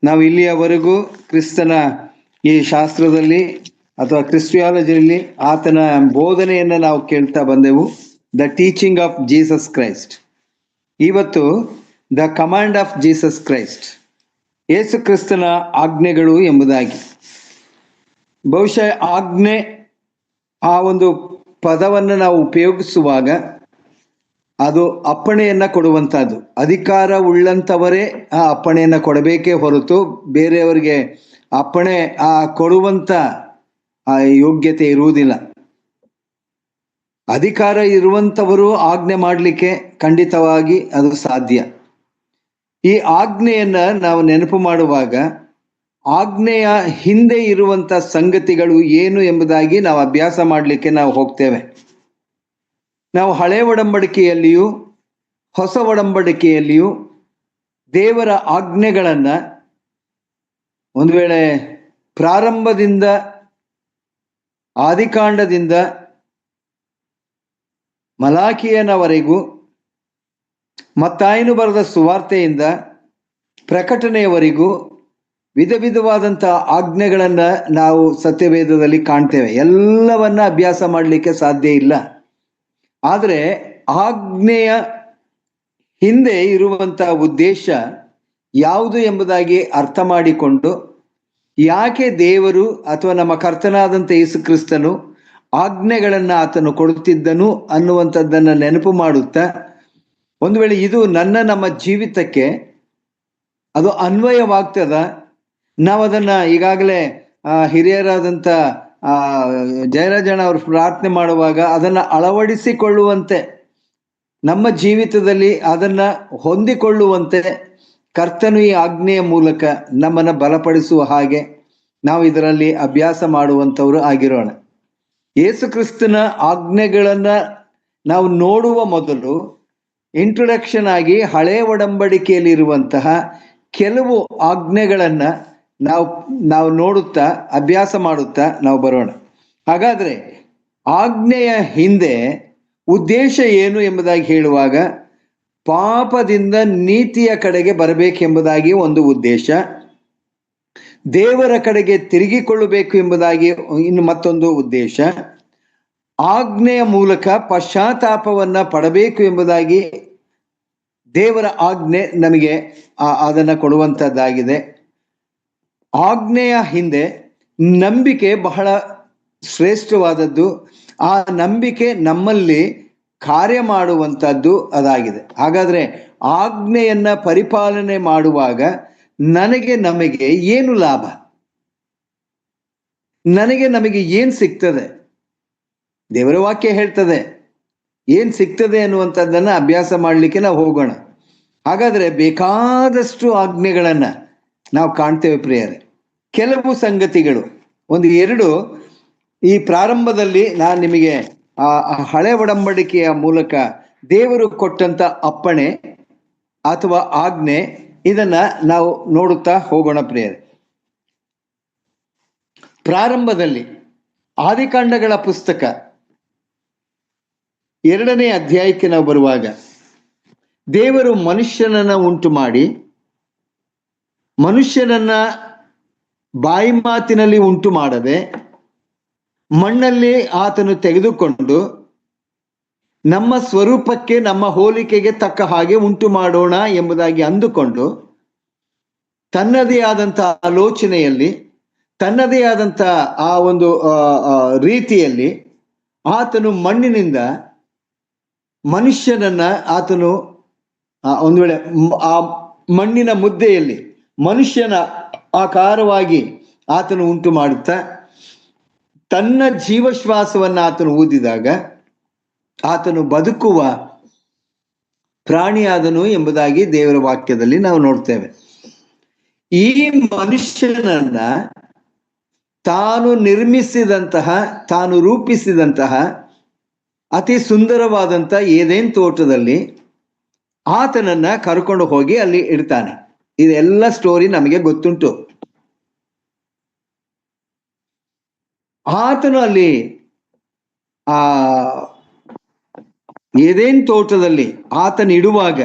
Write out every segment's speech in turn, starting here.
ನಾವು ಇಲ್ಲಿಯವರೆಗೂ ಕ್ರಿಸ್ತನ ಈ ಶಾಸ್ತ್ರದಲ್ಲಿ ಅಥವಾ ಕ್ರಿಸ್ಟಿಯಾಲಜಿಯಲ್ಲಿ ಆತನ ಬೋಧನೆಯನ್ನು ನಾವು ಕೇಳ್ತಾ ಬಂದೆವು. The teaching of Jesus Christ. ಇವತ್ತು the command of Jesus Christ, Yesu ಕ್ರಿಸ್ತನ ಆಜ್ಞೆಗಳು ಎಂಬುದಾಗಿ. ಬಹುಶಃ ಆಜ್ಞೆ ಆ ಒಂದು ಪದವನ್ನು ನಾವು ಉಪಯೋಗಿಸುವಾಗ ಅದು ಅಪ್ಪಣೆಯನ್ನು ಕೊಡುವಂಥದ್ದು. ಅಧಿಕಾರ ಉಳ್ಳಂಥವರೇ ಆ ಅಪ್ಪಣೆಯನ್ನು ಕೊಡಬೇಕೇ ಹೊರತು ಬೇರೆಯವರಿಗೆ ಅಪ್ಪಣೆ ಕೊಡುವಂಥ ಯೋಗ್ಯತೆ ಇರುವುದಿಲ್ಲ. ಅಧಿಕಾರ ಇರುವಂಥವರು ಆಜ್ಞೆ ಮಾಡಲಿಕ್ಕೆ ಖಂಡಿತವಾಗಿ ಅದು ಸಾಧ್ಯ. ಈ ಆಜ್ಞೆಯನ್ನು ನಾವು ನೆನಪು ಮಾಡುವಾಗ ಆಜ್ಞೆಯ ಹಿಂದೆ ಇರುವಂಥ ಸಂಗತಿಗಳು ಏನು ಎಂಬುದಾಗಿ ನಾವು ಅಭ್ಯಾಸ ಮಾಡಲಿಕ್ಕೆ ನಾವು ಹೋಗ್ತೇವೆ. ನಾವು ಹಳೆ ಒಡಂಬಡಿಕೆಯಲ್ಲಿಯೂ ಹೊಸ ಒಡಂಬಡಿಕೆಯಲ್ಲಿಯೂ ದೇವರ ಆಜ್ಞೆಗಳನ್ನು ಒಂದು ವೇಳೆ ಪ್ರಾರಂಭದಿಂದ ಆದಿಕಾಂಡದಿಂದ ಮಲಾಕಿಯನವರೆಗೂ, ಮತ್ತಾಯನು ಬರೆದ ಸುವಾರ್ತೆಯಿಂದ ಪ್ರಕಟಣೆಯವರೆಗೂ ವಿಧ ವಿಧವಾದಂಥ ಆಜ್ಞೆಗಳನ್ನು ನಾವು ಸತ್ಯವೇದದಲ್ಲಿ ಕಾಣ್ತೇವೆ. ಎಲ್ಲವನ್ನ ಅಭ್ಯಾಸ ಮಾಡಲಿಕ್ಕೆ ಸಾಧ್ಯ ಇಲ್ಲ. ಆದರೆ ಆಜ್ಞೆಯ ಹಿಂದೆ ಇರುವಂಥ ಉದ್ದೇಶ ಯಾವುದು ಎಂಬುದಾಗಿ ಅರ್ಥ ಮಾಡಿಕೊಂಡು, ಯಾಕೆ ದೇವರು ಅಥವಾ ನಮ್ಮ ಕರ್ತನಾದಂಥ ಯೇಸು ಕ್ರಿಸ್ತನು ಆಜ್ಞೆಗಳನ್ನು ಆತನು ಕೊಡುತ್ತಿದ್ದನು ಅನ್ನುವಂಥದ್ದನ್ನು ನೆನಪು ಮಾಡುತ್ತಾ, ಒಂದು ವೇಳೆ ಇದು ನಮ್ಮ ಜೀವಿತಕ್ಕೆ ಅದು ಅನ್ವಯವಾಗ್ತದ, ನಾವು ಅದನ್ನು ಈಗಾಗಲೇ ಹಿರಿಯರಾದಂಥ ಜಯರಾಜಣ್ಣ ಅವರು ಪ್ರಾರ್ಥನೆ ಮಾಡುವಾಗ ಅದನ್ನು ಅಳವಡಿಸಿಕೊಳ್ಳುವಂತೆ, ನಮ್ಮ ಜೀವಿತದಲ್ಲಿ ಅದನ್ನು ಹೊಂದಿಕೊಳ್ಳುವಂತೆ ಕರ್ತನು ಈ ಆಜ್ಞೆಯ ಮೂಲಕ ನಮ್ಮನ್ನು ಬಲಪಡಿಸುವ ಹಾಗೆ ನಾವು ಇದರಲ್ಲಿ ಅಭ್ಯಾಸ ಮಾಡುವಂಥವರು ಆಗಿರೋಣ. ಯೇಸು ಕ್ರಿಸ್ತನ ಆಜ್ಞೆಗಳನ್ನು ನಾವು ನೋಡುವ ಮೊದಲು ಇಂಟ್ರೊಡಕ್ಷನ್ ಆಗಿ ಹಳೆ ಒಡಂಬಡಿಕೆಯಲ್ಲಿರುವಂತಹ ಕೆಲವು ಆಜ್ಞೆಗಳನ್ನು ನಾವು ನೋಡುತ್ತಾ ಅಭ್ಯಾಸ ಮಾಡುತ್ತಾ ನಾವು ಬರೋಣ. ಹಾಗಾದರೆ ಆಜ್ಞೆಯ ಹಿಂದೆ ಉದ್ದೇಶ ಏನು ಎಂಬುದಾಗಿ ಹೇಳುವಾಗ, ಪಾಪದಿಂದ ನೀತಿಯ ಕಡೆಗೆ ಬರಬೇಕೆಂಬುದಾಗಿ ಒಂದು ಉದ್ದೇಶ, ದೇವರ ಕಡೆಗೆ ತಿರುಗಿಕೊಳ್ಳಬೇಕು ಎಂಬುದಾಗಿ ಇನ್ನು ಮತ್ತೊಂದು ಉದ್ದೇಶ, ಆಜ್ಞೆಯ ಮೂಲಕ ಪಶ್ಚಾತ್ತಾಪವನ್ನು ಪಡಬೇಕು ಎಂಬುದಾಗಿ ದೇವರ ಆಜ್ಞೆ ನಮಗೆ ಅದನ್ನು ಕೊಡುವಂಥದ್ದಾಗಿದೆ. ಆಜ್ಞೆಯ ಹಿಂದೆ ನಂಬಿಕೆ ಬಹಳ ಶ್ರೇಷ್ಠವಾದದ್ದು. ಆ ನಂಬಿಕೆ ನಮ್ಮಲ್ಲಿ ಕಾರ್ಯ ಮಾಡುವಂಥದ್ದು ಅದಾಗಿದೆ. ಹಾಗಾದರೆ ಆಜ್ಞೆಯನ್ನು ಪರಿಪಾಲನೆ ಮಾಡುವಾಗ ನಮಗೆ ಏನು ಲಾಭ, ನಮಗೆ ಏನು ಸಿಗ್ತದೆ? ದೇವರ ವಾಕ್ಯ ಹೇಳ್ತದೆ ಏನು ಸಿಗ್ತದೆ ಅನ್ನುವಂಥದ್ದನ್ನು ಅಭ್ಯಾಸ ಮಾಡಲಿಕ್ಕೆ ನಾವು ಹೋಗೋಣ. ಹಾಗಾದರೆ ಬೇಕಾದಷ್ಟು ಆಜ್ಞೆಗಳನ್ನು ನಾವು ಕಾಣ್ತೇವೆ ಪ್ರಿಯರೇ. ಕೆಲವು ಸಂಗತಿಗಳು, ಒಂದು ಎರಡು ಈ ಪ್ರಾರಂಭದಲ್ಲಿ ನಾನು ನಿಮಗೆ ಹಳೆ ಒಡಂಬಡಿಕೆಯ ಮೂಲಕ ದೇವರು ಕೊಟ್ಟಂತ ಅಪ್ಪಣೆ ಅಥವಾ ಆಜ್ಞೆ, ಇದನ್ನ ನಾವು ನೋಡುತ್ತಾ ಹೋಗೋಣ ಪ್ರಿಯರೇ. ಪ್ರಾರಂಭದಲ್ಲಿ ಆದಿಕಾಂಡಗಳ ಪುಸ್ತಕ 2ನೇ ಅಧ್ಯಾಯಕ್ಕೆ ನಾವು ಬರುವಾಗ, ದೇವರು ಮನುಷ್ಯನನ್ನ ಉಂಟು ಮಾಡಿ ಮನುಷ್ಯನನ್ನ ಬಾಯಿ ಮಾತಿನಲ್ಲಿ ಉಂಟು ಮಾಡದೆ ಮಣ್ಣಲ್ಲಿ ಆತನು ತೆಗೆದುಕೊಂಡು ನಮ್ಮ ಸ್ವರೂಪಕ್ಕೆ ನಮ್ಮ ಹೋಲಿಕೆಗೆ ತಕ್ಕ ಹಾಗೆ ಉಂಟು ಮಾಡೋಣ ಎಂಬುದಾಗಿ ಅಂದುಕೊಂಡು ತನ್ನದೇ ಆದಂಥ ಆಲೋಚನೆಯಲ್ಲಿ, ತನ್ನದೇ ಆದಂಥ ಆ ಒಂದು ರೀತಿಯಲ್ಲಿ ಆತನು ಮಣ್ಣಿನಿಂದ ಮನುಷ್ಯನನ್ನ ಆತನು ಒಂದು ವೇಳೆ ಆ ಮಣ್ಣಿನ ಮುದ್ದೆಯಲ್ಲಿ ಮನುಷ್ಯನ ಆಕಾರವಾಗಿ ಆತನು ಉಂಟು ಮಾಡುತ್ತಾ ತನ್ನ ಜೀವಶ್ವಾಸವನ್ನು ಆತನು ಊದಿದಾಗ ಆತನು ಬದುಕುವ ಪ್ರಾಣಿಯಾದನು ಎಂಬುದಾಗಿ ದೇವರ ವಾಕ್ಯದಲ್ಲಿ ನಾವು ನೋಡ್ತೇವೆ. ಈ ಮನುಷ್ಯನನ್ನ ತಾನು ನಿರ್ಮಿಸಿದಂತಹ, ತಾನು ರೂಪಿಸಿದಂತಹ ಅತಿ ಸುಂದರವಾದಂಥ ಏದೇನ್ ತೋಟದಲ್ಲಿ ಆತನನ್ನ ಕರ್ಕೊಂಡು ಹೋಗಿ ಅಲ್ಲಿ ಇಡ್ತಾನೆ. ಇದೆಲ್ಲ ಸ್ಟೋರಿ ನಮಗೆ ಗೊತ್ತುಂಟು. ಆತನು ಅಲ್ಲಿ ಏದೇನ್ ತೋಟದಲ್ಲಿ ಆತನಿಡುವಾಗ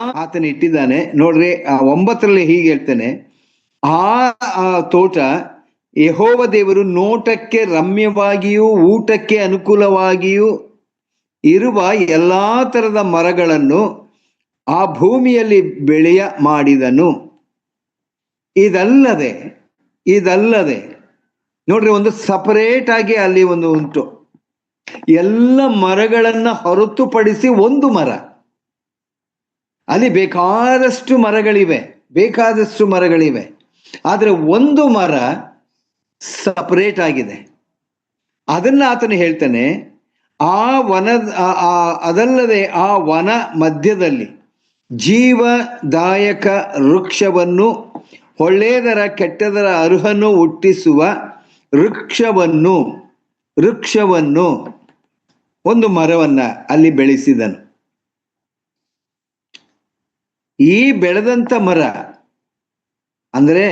ಆತನ ಇಟ್ಟಿದ್ದಾನೆ. ನೋಡ್ರಿ 9ರಲ್ಲಿ ಹೀಗೆ ಹೇಳ್ತಾನೆ, ಆ ತೋಟ ಯೆಹೋವ ದೇವರು ನೋಟಕ್ಕೆ ರಮ್ಯವಾಗಿಯೂ ಊಟಕ್ಕೆ ಅನುಕೂಲವಾಗಿಯೂ ಇರುವ ಎಲ್ಲಾ ತರದ ಮರಗಳನ್ನು ಆ ಭೂಮಿಯಲ್ಲಿ ಬೆಳೆಯ ಮಾಡಿದನು. ಇದಲ್ಲದೆ ನೋಡ್ರಿ, ಒಂದು ಸಪರೇಟ್ ಆಗಿ ಅಲ್ಲಿ ಒಂದು ಉಂಟು. ಎಲ್ಲ ಮರಗಳನ್ನ ಹೊರತುಪಡಿಸಿ ಒಂದು ಮರ, ಅಲ್ಲಿ ಬೇಕಾದಷ್ಟು ಮರಗಳಿವೆ, ಆದ್ರೆ ಒಂದು ಮರ ಸಪರೇಟ್ ಆಗಿದೆ. ಅದನ್ನ ಆತನು ಹೇಳ್ತಾನೆ, ಅದಲ್ಲದೆ ಆ ವನ ಮಧ್ಯದಲ್ಲಿ ಜೀವದಾಯಕ ವೃಕ್ಷವನ್ನು, ಒಳ್ಳೆಯದರ ಕೆಟ್ಟದರ ಅರುಹನ್ನು ಹುಟ್ಟಿಸುವ ವೃಕ್ಷವನ್ನು ಒಂದು ಮರವನ್ನ ಅಲ್ಲಿ ಬೆಳೆಸಿದನು. ಈ ಬೆಳೆದಂತ ಮರ ಅಂದ್ರೆ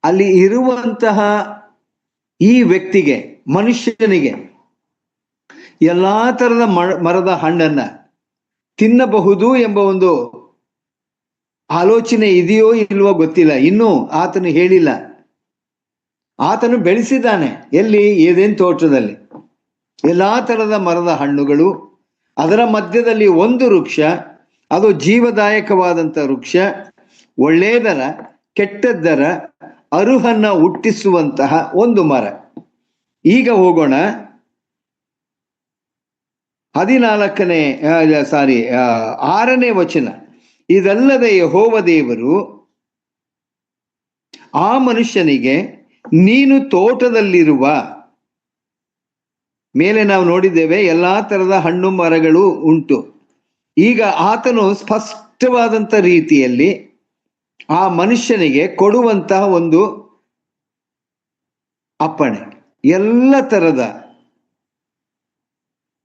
ಅಲ್ಲಿ ಇರುವಂತಹ ಈ ವ್ಯಕ್ತಿಗೆ, ಮನುಷ್ಯನಿಗೆ ಎಲ್ಲಾ ತರದ ಮರದ ಹಣ್ಣನ್ನ ತಿನ್ನಬಹುದು ಎಂಬ ಒಂದು ಆಲೋಚನೆ ಇದೆಯೋ ಇಲ್ವೋ ಗೊತ್ತಿಲ್ಲ. ಇನ್ನೂ ಆತನು ಹೇಳಿಲ್ಲ. ಆತನು ಬೆಳೆಸಿದ್ದಾನೆ. ಎಲ್ಲಿ? ಏದೇನ್ ತೋಟದಲ್ಲಿ ಎಲ್ಲಾ ತರದ ಮರದ ಹಣ್ಣುಗಳು, ಅದರ ಮಧ್ಯದಲ್ಲಿ ಒಂದು ವೃಕ್ಷ, ಅದು ಜೀವದಾಯಕವಾದಂಥ ವೃಕ್ಷ, ಒಳ್ಳೆಯದರ ಕೆಟ್ಟದ್ದರ ಅರುಹನ್ನ ಹುಟ್ಟಿಸುವಂತಹ ಒಂದು ಮರ. ಈಗ ಹೋಗೋಣ 6ನೇ ವಚನ. ಇದಲ್ಲದೆ ಯೆಹೋವ ದೇವರು ಆ ಮನುಷ್ಯನಿಗೆ, ನೀನು ತೋಟದಲ್ಲಿರುವ, ಮೇಲೆ ನಾವು ನೋಡಿದ್ದೇವೆ ಎಲ್ಲಾ ತರದ ಹಣ್ಣು ಮರಗಳು ಉಂಟು. ಈಗ ಆತನು ಸ್ಪಷ್ಟವಾದಂತ ರೀತಿಯಲ್ಲಿ ಆ ಮನುಷ್ಯನಿಗೆ ಕೊಡುವಂತಹ ಒಂದು ಅಪ್ಪಣೆ, ಎಲ್ಲ ತರದ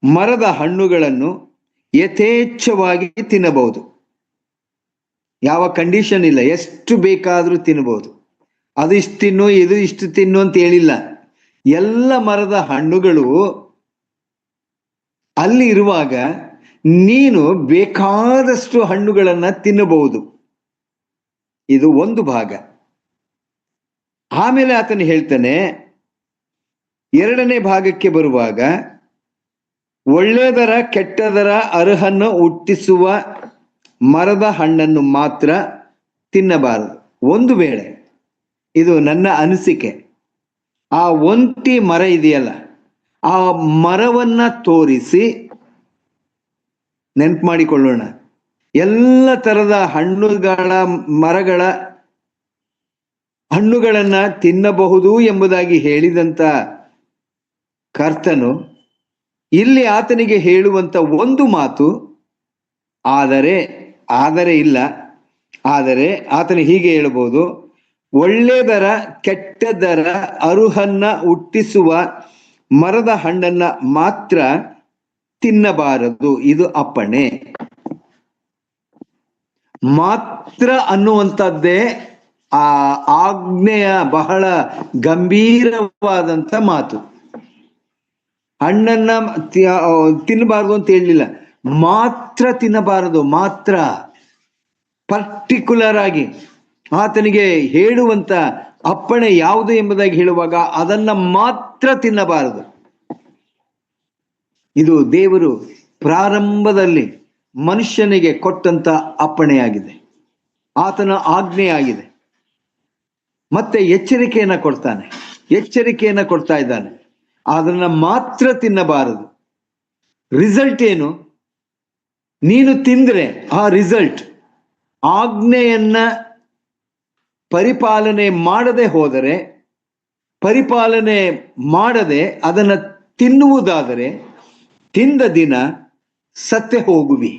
ಮರದ ಹಣ್ಣುಗಳನ್ನು ಯಥೇಚ್ಛವಾಗಿ ತಿನ್ನಬಹುದು. ಯಾವ ಕಂಡೀಷನ್ ಇಲ್ಲ, ಎಷ್ಟು ಬೇಕಾದ್ರೂ ತಿನ್ನಬಹುದು. ಅದು ಇಷ್ಟು ತಿನ್ನು, ಇದು ಇಷ್ಟು ತಿನ್ನು ಅಂತ ಹೇಳಿಲ್ಲ. ಎಲ್ಲ ಮರದ ಹಣ್ಣುಗಳು ಅಲ್ಲಿ ಇರುವಾಗ ನೀನು ಬೇಕಾದಷ್ಟು ಹಣ್ಣುಗಳನ್ನ ತಿನ್ನಬಹುದು. ಇದು ಒಂದು ಭಾಗ. ಆಮೇಲೆ ಆತನು ಹೇಳ್ತಾನೆ, 2ನೇ ಭಾಗಕ್ಕೆ ಬರುವಾಗ, ಒಳ್ಳೆಯದರ ಕೆಟ್ಟದರ ಅರುಹನ್ನು ಹುಟ್ಟಿಸುವ ಮರದ ಹಣ್ಣನ್ನು ಮಾತ್ರ ತಿನ್ನಬಾರದು. ಒಂದು ವೇಳೆ, ಇದು ನನ್ನ ಅನಿಸಿಕೆ, ಆ ಒಂಟಿ ಮರ ಇದೆಯಲ್ಲ, ಆ ಮರವನ್ನ ತೋರಿಸಿ ನೆನ್ಪು ಮಾಡಿಕೊಳ್ಳೋಣ. ಎಲ್ಲ ತರದ ಮರಗಳ ಹಣ್ಣುಗಳನ್ನ ತಿನ್ನಬಹುದು ಎಂಬುದಾಗಿ ಹೇಳಿದಂತ ಕರ್ತನು ಇಲ್ಲಿ ಆತನಿಗೆ ಹೇಳುವಂತ ಒಂದು ಮಾತು, ಆದರೆ ಆತನು ಹೀಗೆ ಹೇಳಬಹುದು, ಒಳ್ಳೆಯದರ ಕೆಟ್ಟದರ ಅರುಹನ್ನ ಹುಟ್ಟಿಸುವ ಮರದ ಹಣ್ಣನ್ನ ಮಾತ್ರ ತಿನ್ನಬಾರದು. ಇದು ಅಪ್ಪಣೆ. ಮಾತ್ರ ಅನ್ನುವಂಥದ್ದೇ ಆ ಆಜ್ಞೆಯ ಬಹಳ ಗಂಭೀರವಾದಂತ ಮಾತು. ಹಣ್ಣನ್ನ ತಿನ್ನಬಾರದು ಅಂತ ಹೇಳಲಿಲ್ಲ, ಮಾತ್ರ ತಿನ್ನಬಾರದು. ಮಾತ್ರ ಪರ್ಟಿಕ್ಯುಲರ್ ಆಗಿ ಆತನಿಗೆ ಹೇಳುವಂತ ಅಪ್ಪಣೆ ಯಾವುದು ಎಂಬುದಾಗಿ ಹೇಳುವಾಗ ಅದನ್ನ ಮಾತ್ರ ತಿನ್ನಬಾರದು. ಇದು ದೇವರು ಪ್ರಾರಂಭದಲ್ಲಿ ಮನುಷ್ಯನಿಗೆ ಕೊಟ್ಟಂತ ಅಪ್ಪಣೆಯಾಗಿದೆ, ಆತನ ಆಜ್ಞೆಯಾಗಿದೆ. ಮತ್ತೆ ಎಚ್ಚರಿಕೆಯನ್ನ ಕೊಡ್ತಾ ಇದ್ದಾನೆ. ಅದನ್ನ ಮಾತ್ರ ತಿನ್ನಬಾರದು. ರಿಸಲ್ಟ್ ಏನು? ನೀನು ತಿಂದ್ರೆ ಆ ರಿಸಲ್ಟ್, ಆಜ್ಞೆಯನ್ನ ಪರಿಪಾಲನೆ ಮಾಡದೆ ಅದನ್ನ ತಿನ್ನುವುದಾದರೆ ತಿಂದ ದಿನ ಸತ್ತೇ ಹೋಗುವಿ.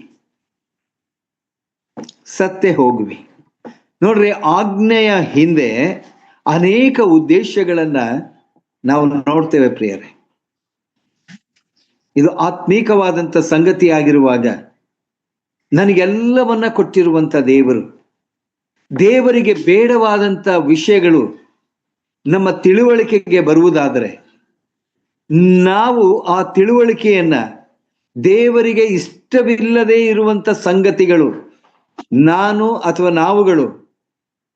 ನೋಡ್ರಿ, ಆಜ್ಞೆಯ ಹಿಂದೆ ಅನೇಕ ಉದ್ದೇಶಗಳನ್ನ ನಾವು ನೋಡ್ತೇವೆ ಪ್ರಿಯರೇ. ಇದು ಆತ್ಮೀಕವಾದಂತ ಸಂಗತಿ ಆಗಿರುವಾಗ ನನಗೆಲ್ಲವನ್ನ ಕೊಟ್ಟಿರುವಂತ ದೇವರಿಗೆ ಬೇಡವಾದಂತ ವಿಷಯಗಳು ನಮ್ಮ ತಿಳುವಳಿಕೆಗೆ ಬರುವುದಾದರೆ, ನಾವು ಆ ತಿಳುವಳಿಕೆಯನ್ನ, ದೇವರಿಗೆ ಇಷ್ಟವಿಲ್ಲದೆ ಇರುವಂತ ಸಂಗತಿಗಳು ನಾನು ಅಥವಾ ನಾವುಗಳು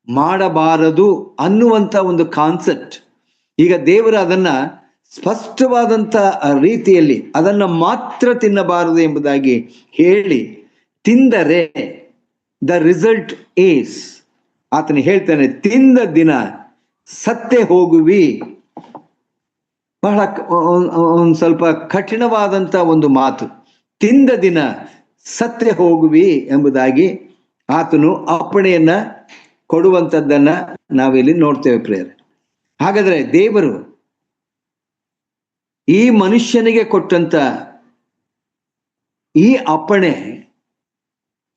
ಮಾಡಬಾರದು ಅನ್ನುವಂಥ ಒಂದು ಕಾನ್ಸೆಪ್ಟ್. ಈಗ ದೇವರು ಅದನ್ನ ಸ್ಪಷ್ಟವಾದಂಥ ರೀತಿಯಲ್ಲಿ ಅದನ್ನ ಮಾತ್ರ ತಿನ್ನಬಾರದು ಎಂಬುದಾಗಿ ಹೇಳಿ, ತಿಂದರೆ ದ ರಿಸಲ್ಟ್ ಈಸ್, ಆತನು ಹೇಳ್ತಾನೆ, ತಿಂದ ದಿನ ಸತ್ತೇ ಹೋಗುವಿ. ಬಹಳ ಒಂದು ಸ್ವಲ್ಪ ಕಠಿಣವಾದಂಥ ಒಂದು ಮಾತು. ತಿಂದ ದಿನ ಸತ್ತೇ ಹೋಗುವಿ ಎಂಬುದಾಗಿ ಆತನು ಅಪ್ಪಣೆಯನ್ನ ಕೊಡುವಂಥದ್ದನ್ನ ನಾವಿಲ್ಲಿ ನೋಡ್ತೇವೆ ಪ್ರಿಯರೇ. ಹಾಗಾದ್ರೆ ದೇವರು ಈ ಮನುಷ್ಯನಿಗೆ ಕೊಟ್ಟಂತ ಈ ಅಪ್ಪಣೆ,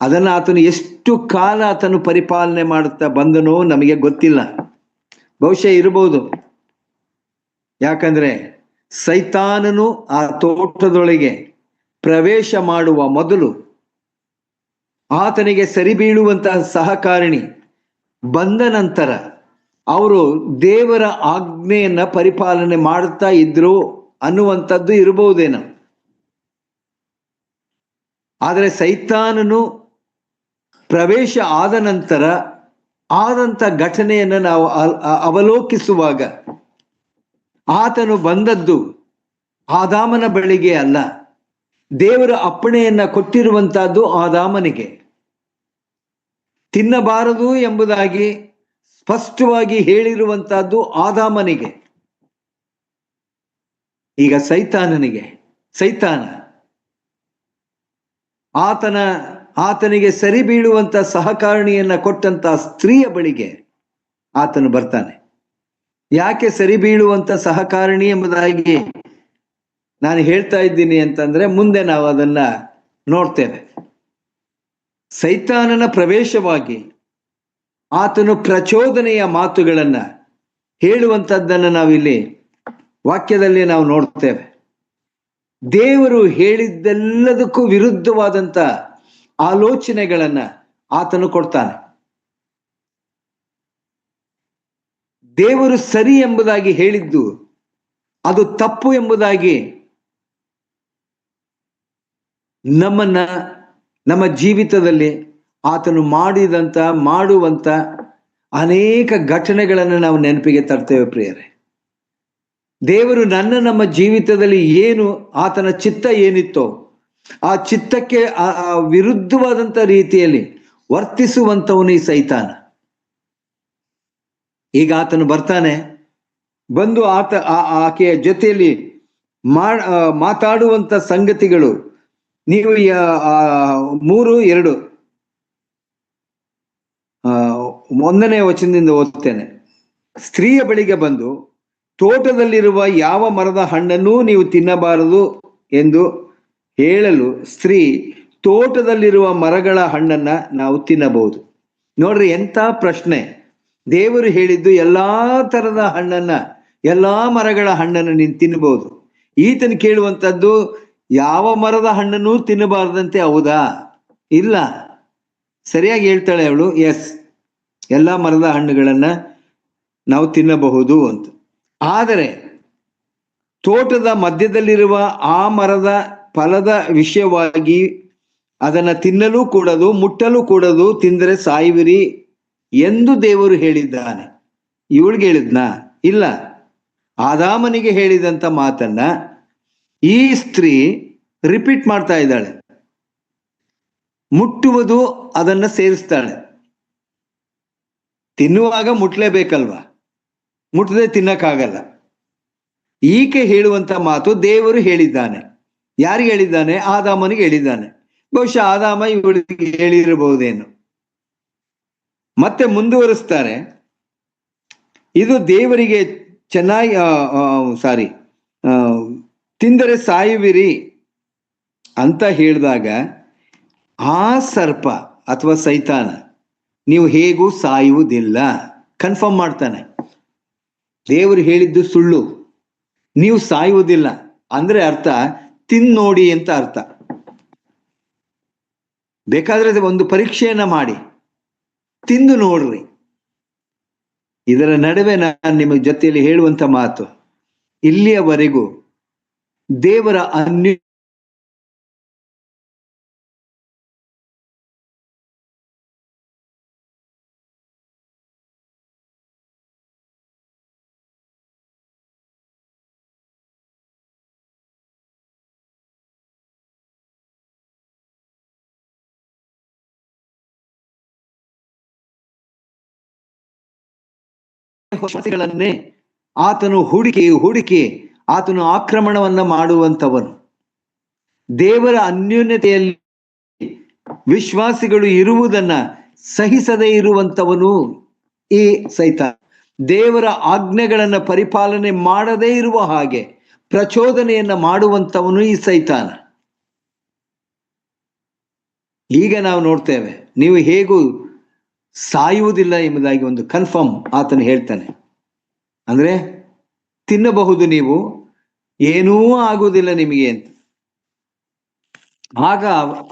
ಅದನ್ನ ಆತನು ಎಷ್ಟು ಕಾಲ ಆತನು ಪರಿಪಾಲನೆ ಮಾಡುತ್ತಾ ಬಂದನೋ ನಮಗೆ ಗೊತ್ತಿಲ್ಲ. ಬಹುಶಃ ಇರಬಹುದು. ಯಾಕಂದ್ರೆ ಸೈತಾನನು ಆ ತೋಟದೊಳಗೆ ಪ್ರವೇಶ ಮಾಡುವ ಮೊದಲು ಆತನಿಗೆ ಸರಿ ಬೀಳುವಂತಹ ಸಹಕಾರಿಣಿ ಬಂದ ನಂತರ ಅವರು ದೇವರ ಆಜ್ಞೆಯನ್ನ ಪರಿಪಾಲನೆ ಮಾಡುತ್ತಾ ಇದ್ರು ಅನ್ನುವಂಥದ್ದು ಇರಬಹುದೇನೋ. ಆದರೆ ಸೈತಾನನು ಪ್ರವೇಶ ಆದ ನಂತರ ಆದಂತ ಘಟನೆಯನ್ನು ನಾವು ಅವಲೋಕಿಸುವಾಗ ಆತನು ಬಂದದ್ದು ಆದಾಮನ ಬಳಿಗೆ ಅಲ್ಲ, ದೇವರ ಅಪ್ಪಣೆಯನ್ನ ಕೊಟ್ಟಿರುವಂತಹದ್ದು ಆದಾಮನಿಗೆ. ತಿನ್ನಬಾರದು ಎಂಬುದಾಗಿ ಸ್ಪಷ್ಟವಾಗಿ ಹೇಳಿರುವಂತಹದ್ದು ಆದಾಮನಿಗೆ. ಈಗ ಸೈತಾನ ಆತನಿಗೆ ಸರಿ ಬೀಳುವಂತ ಸಹಕಾರಿಣಿಯನ್ನ ಕೊಟ್ಟಂತ ಸ್ತ್ರೀಯ ಬಳಿಗೆ ಆತನು ಬರ್ತಾನೆ. ಯಾಕೆ ಸರಿ ಬೀಳುವಂತ ಸಹಕಾರಿಣಿ ಎಂಬುದಾಗಿ ನಾನು ಹೇಳ್ತಾ ಇದ್ದೀನಿ ಅಂತಂದ್ರೆ ಮುಂದೆ ನಾವು ಅದನ್ನ ನೋಡ್ತೇವೆ. ಸೈತಾನನ ಪ್ರವೇಶವಾಗಿ ಆತನು ಪ್ರಚೋದನೆಯ ಮಾತುಗಳನ್ನ ಹೇಳುವಂತದ್ದನ್ನ ನಾವಿಲ್ಲಿ ವಾಕ್ಯದಲ್ಲಿ ನಾವು ನೋಡ್ತೇವೆ. ದೇವರು ಹೇಳಿದ್ದೆಲ್ಲದಕ್ಕೂ ವಿರುದ್ಧವಾದಂತ ಆಲೋಚನೆಗಳನ್ನ ಆತನು ಕೊಡ್ತಾನೆ. ದೇವರು ಸರಿ ಎಂಬುದಾಗಿ ಹೇಳಿದ್ದು ಅದು ತಪ್ಪು ಎಂಬುದಾಗಿ ನಮ್ಮ ಜೀವಿತದಲ್ಲಿ ಆತನು ಮಾಡುವಂತ ಅನೇಕ ಘಟನೆಗಳನ್ನು ನಾವು ನೆನಪಿಗೆ ತರ್ತೇವೆ ಪ್ರಿಯರೇ. ದೇವರು ನಮ್ಮ ಜೀವಿತದಲ್ಲಿ ಏನು ಆತನ ಚಿತ್ತ ಏನಿತ್ತೋ ಆ ಚಿತ್ತಕ್ಕೆ ವಿರುದ್ಧವಾದಂತ ರೀತಿಯಲ್ಲಿ ವರ್ತಿಸುವಂತವನು ಈ ಸೈತಾನ. ಈಗ ಆತನು ಬರ್ತಾನೆ, ಬಂದು ಆಕೆಯ ಜೊತೆಯಲ್ಲಿ ಮಾತಾಡುವಂತ ಸಂಗತಿಗಳು ನೀವು 3:2 1ನೇ ವಚನದಿಂದ ಓದ್ತೇನೆ. ಸ್ತ್ರೀಯ ಬಳಿಗೆ ಬಂದು, ತೋಟದಲ್ಲಿರುವ ಯಾವ ಮರದ ಹಣ್ಣನ್ನೂ ನೀವು ತಿನ್ನಬಾರದು ಎಂದು ಹೇಳಲು, ಸ್ತ್ರೀ, ತೋಟದಲ್ಲಿರುವ ಮರಗಳ ಹಣ್ಣನ್ನ ನಾವು ತಿನ್ನಬಹುದು. ನೋಡ್ರಿ ಎಂತ ಪ್ರಶ್ನೆ. ದೇವರು ಹೇಳಿದ್ದು ಎಲ್ಲಾ ತರದ ಹಣ್ಣನ್ನ, ಎಲ್ಲಾ ಮರಗಳ ಹಣ್ಣನ್ನು ನೀನು ತಿನ್ನಬಹುದು. ಈತನು ಕೇಳುವಂಥದ್ದು ಯಾವ ಮರದ ಹಣ್ಣನ್ನು ತಿನ್ನಬಾರದಂತೆ. ಹೌದಾ? ಇಲ್ಲ, ಸರಿಯಾಗಿ ಹೇಳ್ತಾಳೆ ಅವಳು. ಎಸ್, ಎಲ್ಲಾ ಮರದ ಹಣ್ಣುಗಳನ್ನ ನಾವು ತಿನ್ನಬಹುದು ಅಂತ. ಆದರೆ ತೋಟದ ಮಧ್ಯದಲ್ಲಿರುವ ಆ ಮರದ ಫಲದ ವಿಷಯವಾಗಿ ಅದನ್ನ ತಿನ್ನಲು ಕೂಡದು, ಮುಟ್ಟಲು ಕೂಡದು, ತಿಂದರೆ ಸಾಯುವಿರಿ ಎಂದು ದೇವರು ಹೇಳಿದ್ದಾನೆ. ಇವಳಿಗೆ ಹೇಳಿದ್ನಾ? ಇಲ್ಲ. ಆದಾಮನಿಗೆ ಹೇಳಿದಂತ ಮಾತನ್ನ ಈ ಸ್ತ್ರೀ ರಿಪೀಟ್ ಮಾಡ್ತಾ ಇದ್ದಾಳೆ. ಮುಟ್ಟುವುದು ಅದನ್ನ ಸೇರಿಸ್ತಾಳೆ. ತಿನ್ನುವಾಗ ಮುಟ್ಲೇಬೇಕಲ್ವಾ, ಮುಟ್ಟದೆ ತಿನ್ನಕ್ಕಾಗಲ್ಲ. ಈಕೆ ಹೇಳುವಂತ ಮಾತು ದೇವರು ಹೇಳಿದ್ದಾನೆ. ಯಾರಿಗೆ ಹೇಳಿದ್ದಾನೆ? ಆದಾಮನಿಗೆ ಹೇಳಿದ್ದಾನೆ. ಬಹುಶಃ ಆದಾಮ ಇವಳಿಗೆ ಹೇಳಿರಬಹುದೇನು. ಮತ್ತೆ ಮುಂದುವರಿಸ್ತಾರೆ, ಇದು ದೇವರಿಗೆ ಚೆನ್ನಾಗಿ ತಿಂದರೆ ಸಾಯುವಿರಿ ಅಂತ ಹೇಳಿದಾಗ ಆ ಸರ್ಪ ಅಥವಾ ಸೈತಾನ ನೀವು ಹೇಗೂ ಸಾಯುವುದಿಲ್ಲ ಕನ್ಫರ್ಮ್ ಮಾಡ್ತಾನೆ. ದೇವರು ಹೇಳಿದ್ದು ಸುಳ್ಳು, ನೀವು ಸಾಯುವುದಿಲ್ಲ ಅಂದ್ರೆ ಅರ್ಥ ತಿನ್ನೋಡಿ ಅಂತ ಅರ್ಥ. ಬೇಕಾದ್ರೆ ಒಂದು ಪರೀಕ್ಷೆಯನ್ನ ಮಾಡಿ ತಿಂದು ನೋಡ್ರಿ. ಇದರ ನಡುವೆ ನಾನು ನಿಮ್ಮ ಜೊತೆಯಲ್ಲಿ ಹೇಳುವಂತ ಮಾತು, ಇಲ್ಲಿಯವರೆಗೂ ದೇವರ ವಿಶ್ವಾಸಿಗಳನ್ನೇ ಆತನು ಹುಡುಕಿ ಆತನು ಆಕ್ರಮಣವನ್ನ ಮಾಡುವಂತವನು. ದೇವರ ಅನ್ಯೋನ್ಯತೆಯಲ್ಲಿ ವಿಶ್ವಾಸಿಗಳು ಇರುವುದನ್ನ ಸಹಿಸದೇ ಇರುವಂತವನು ಈ ಸೈತಾನ. ದೇವರ ಆಜ್ಞೆಗಳನ್ನ ಪರಿಪಾಲನೆ ಮಾಡದೇ ಇರುವ ಹಾಗೆ ಪ್ರಚೋದನೆಯನ್ನ ಮಾಡುವಂತವನು ಈ ಸೈತಾನ. ಈಗ ನಾವು ನೋಡ್ತೇವೆ, ನೀವು ಹೇಗೂ ಸಾಯುವುದಿಲ್ಲ ಎಂಬುದಾಗಿ ಒಂದು ಕನ್ಫರ್ಮ್ ಆತನು ಹೇಳ್ತಾನೆ. ಅಂದ್ರೆ ತಿನ್ನಬಹುದು, ನೀವು ಏನೂ ಆಗುವುದಿಲ್ಲ ನಿಮಗೆ ಅಂತ. ಆಗ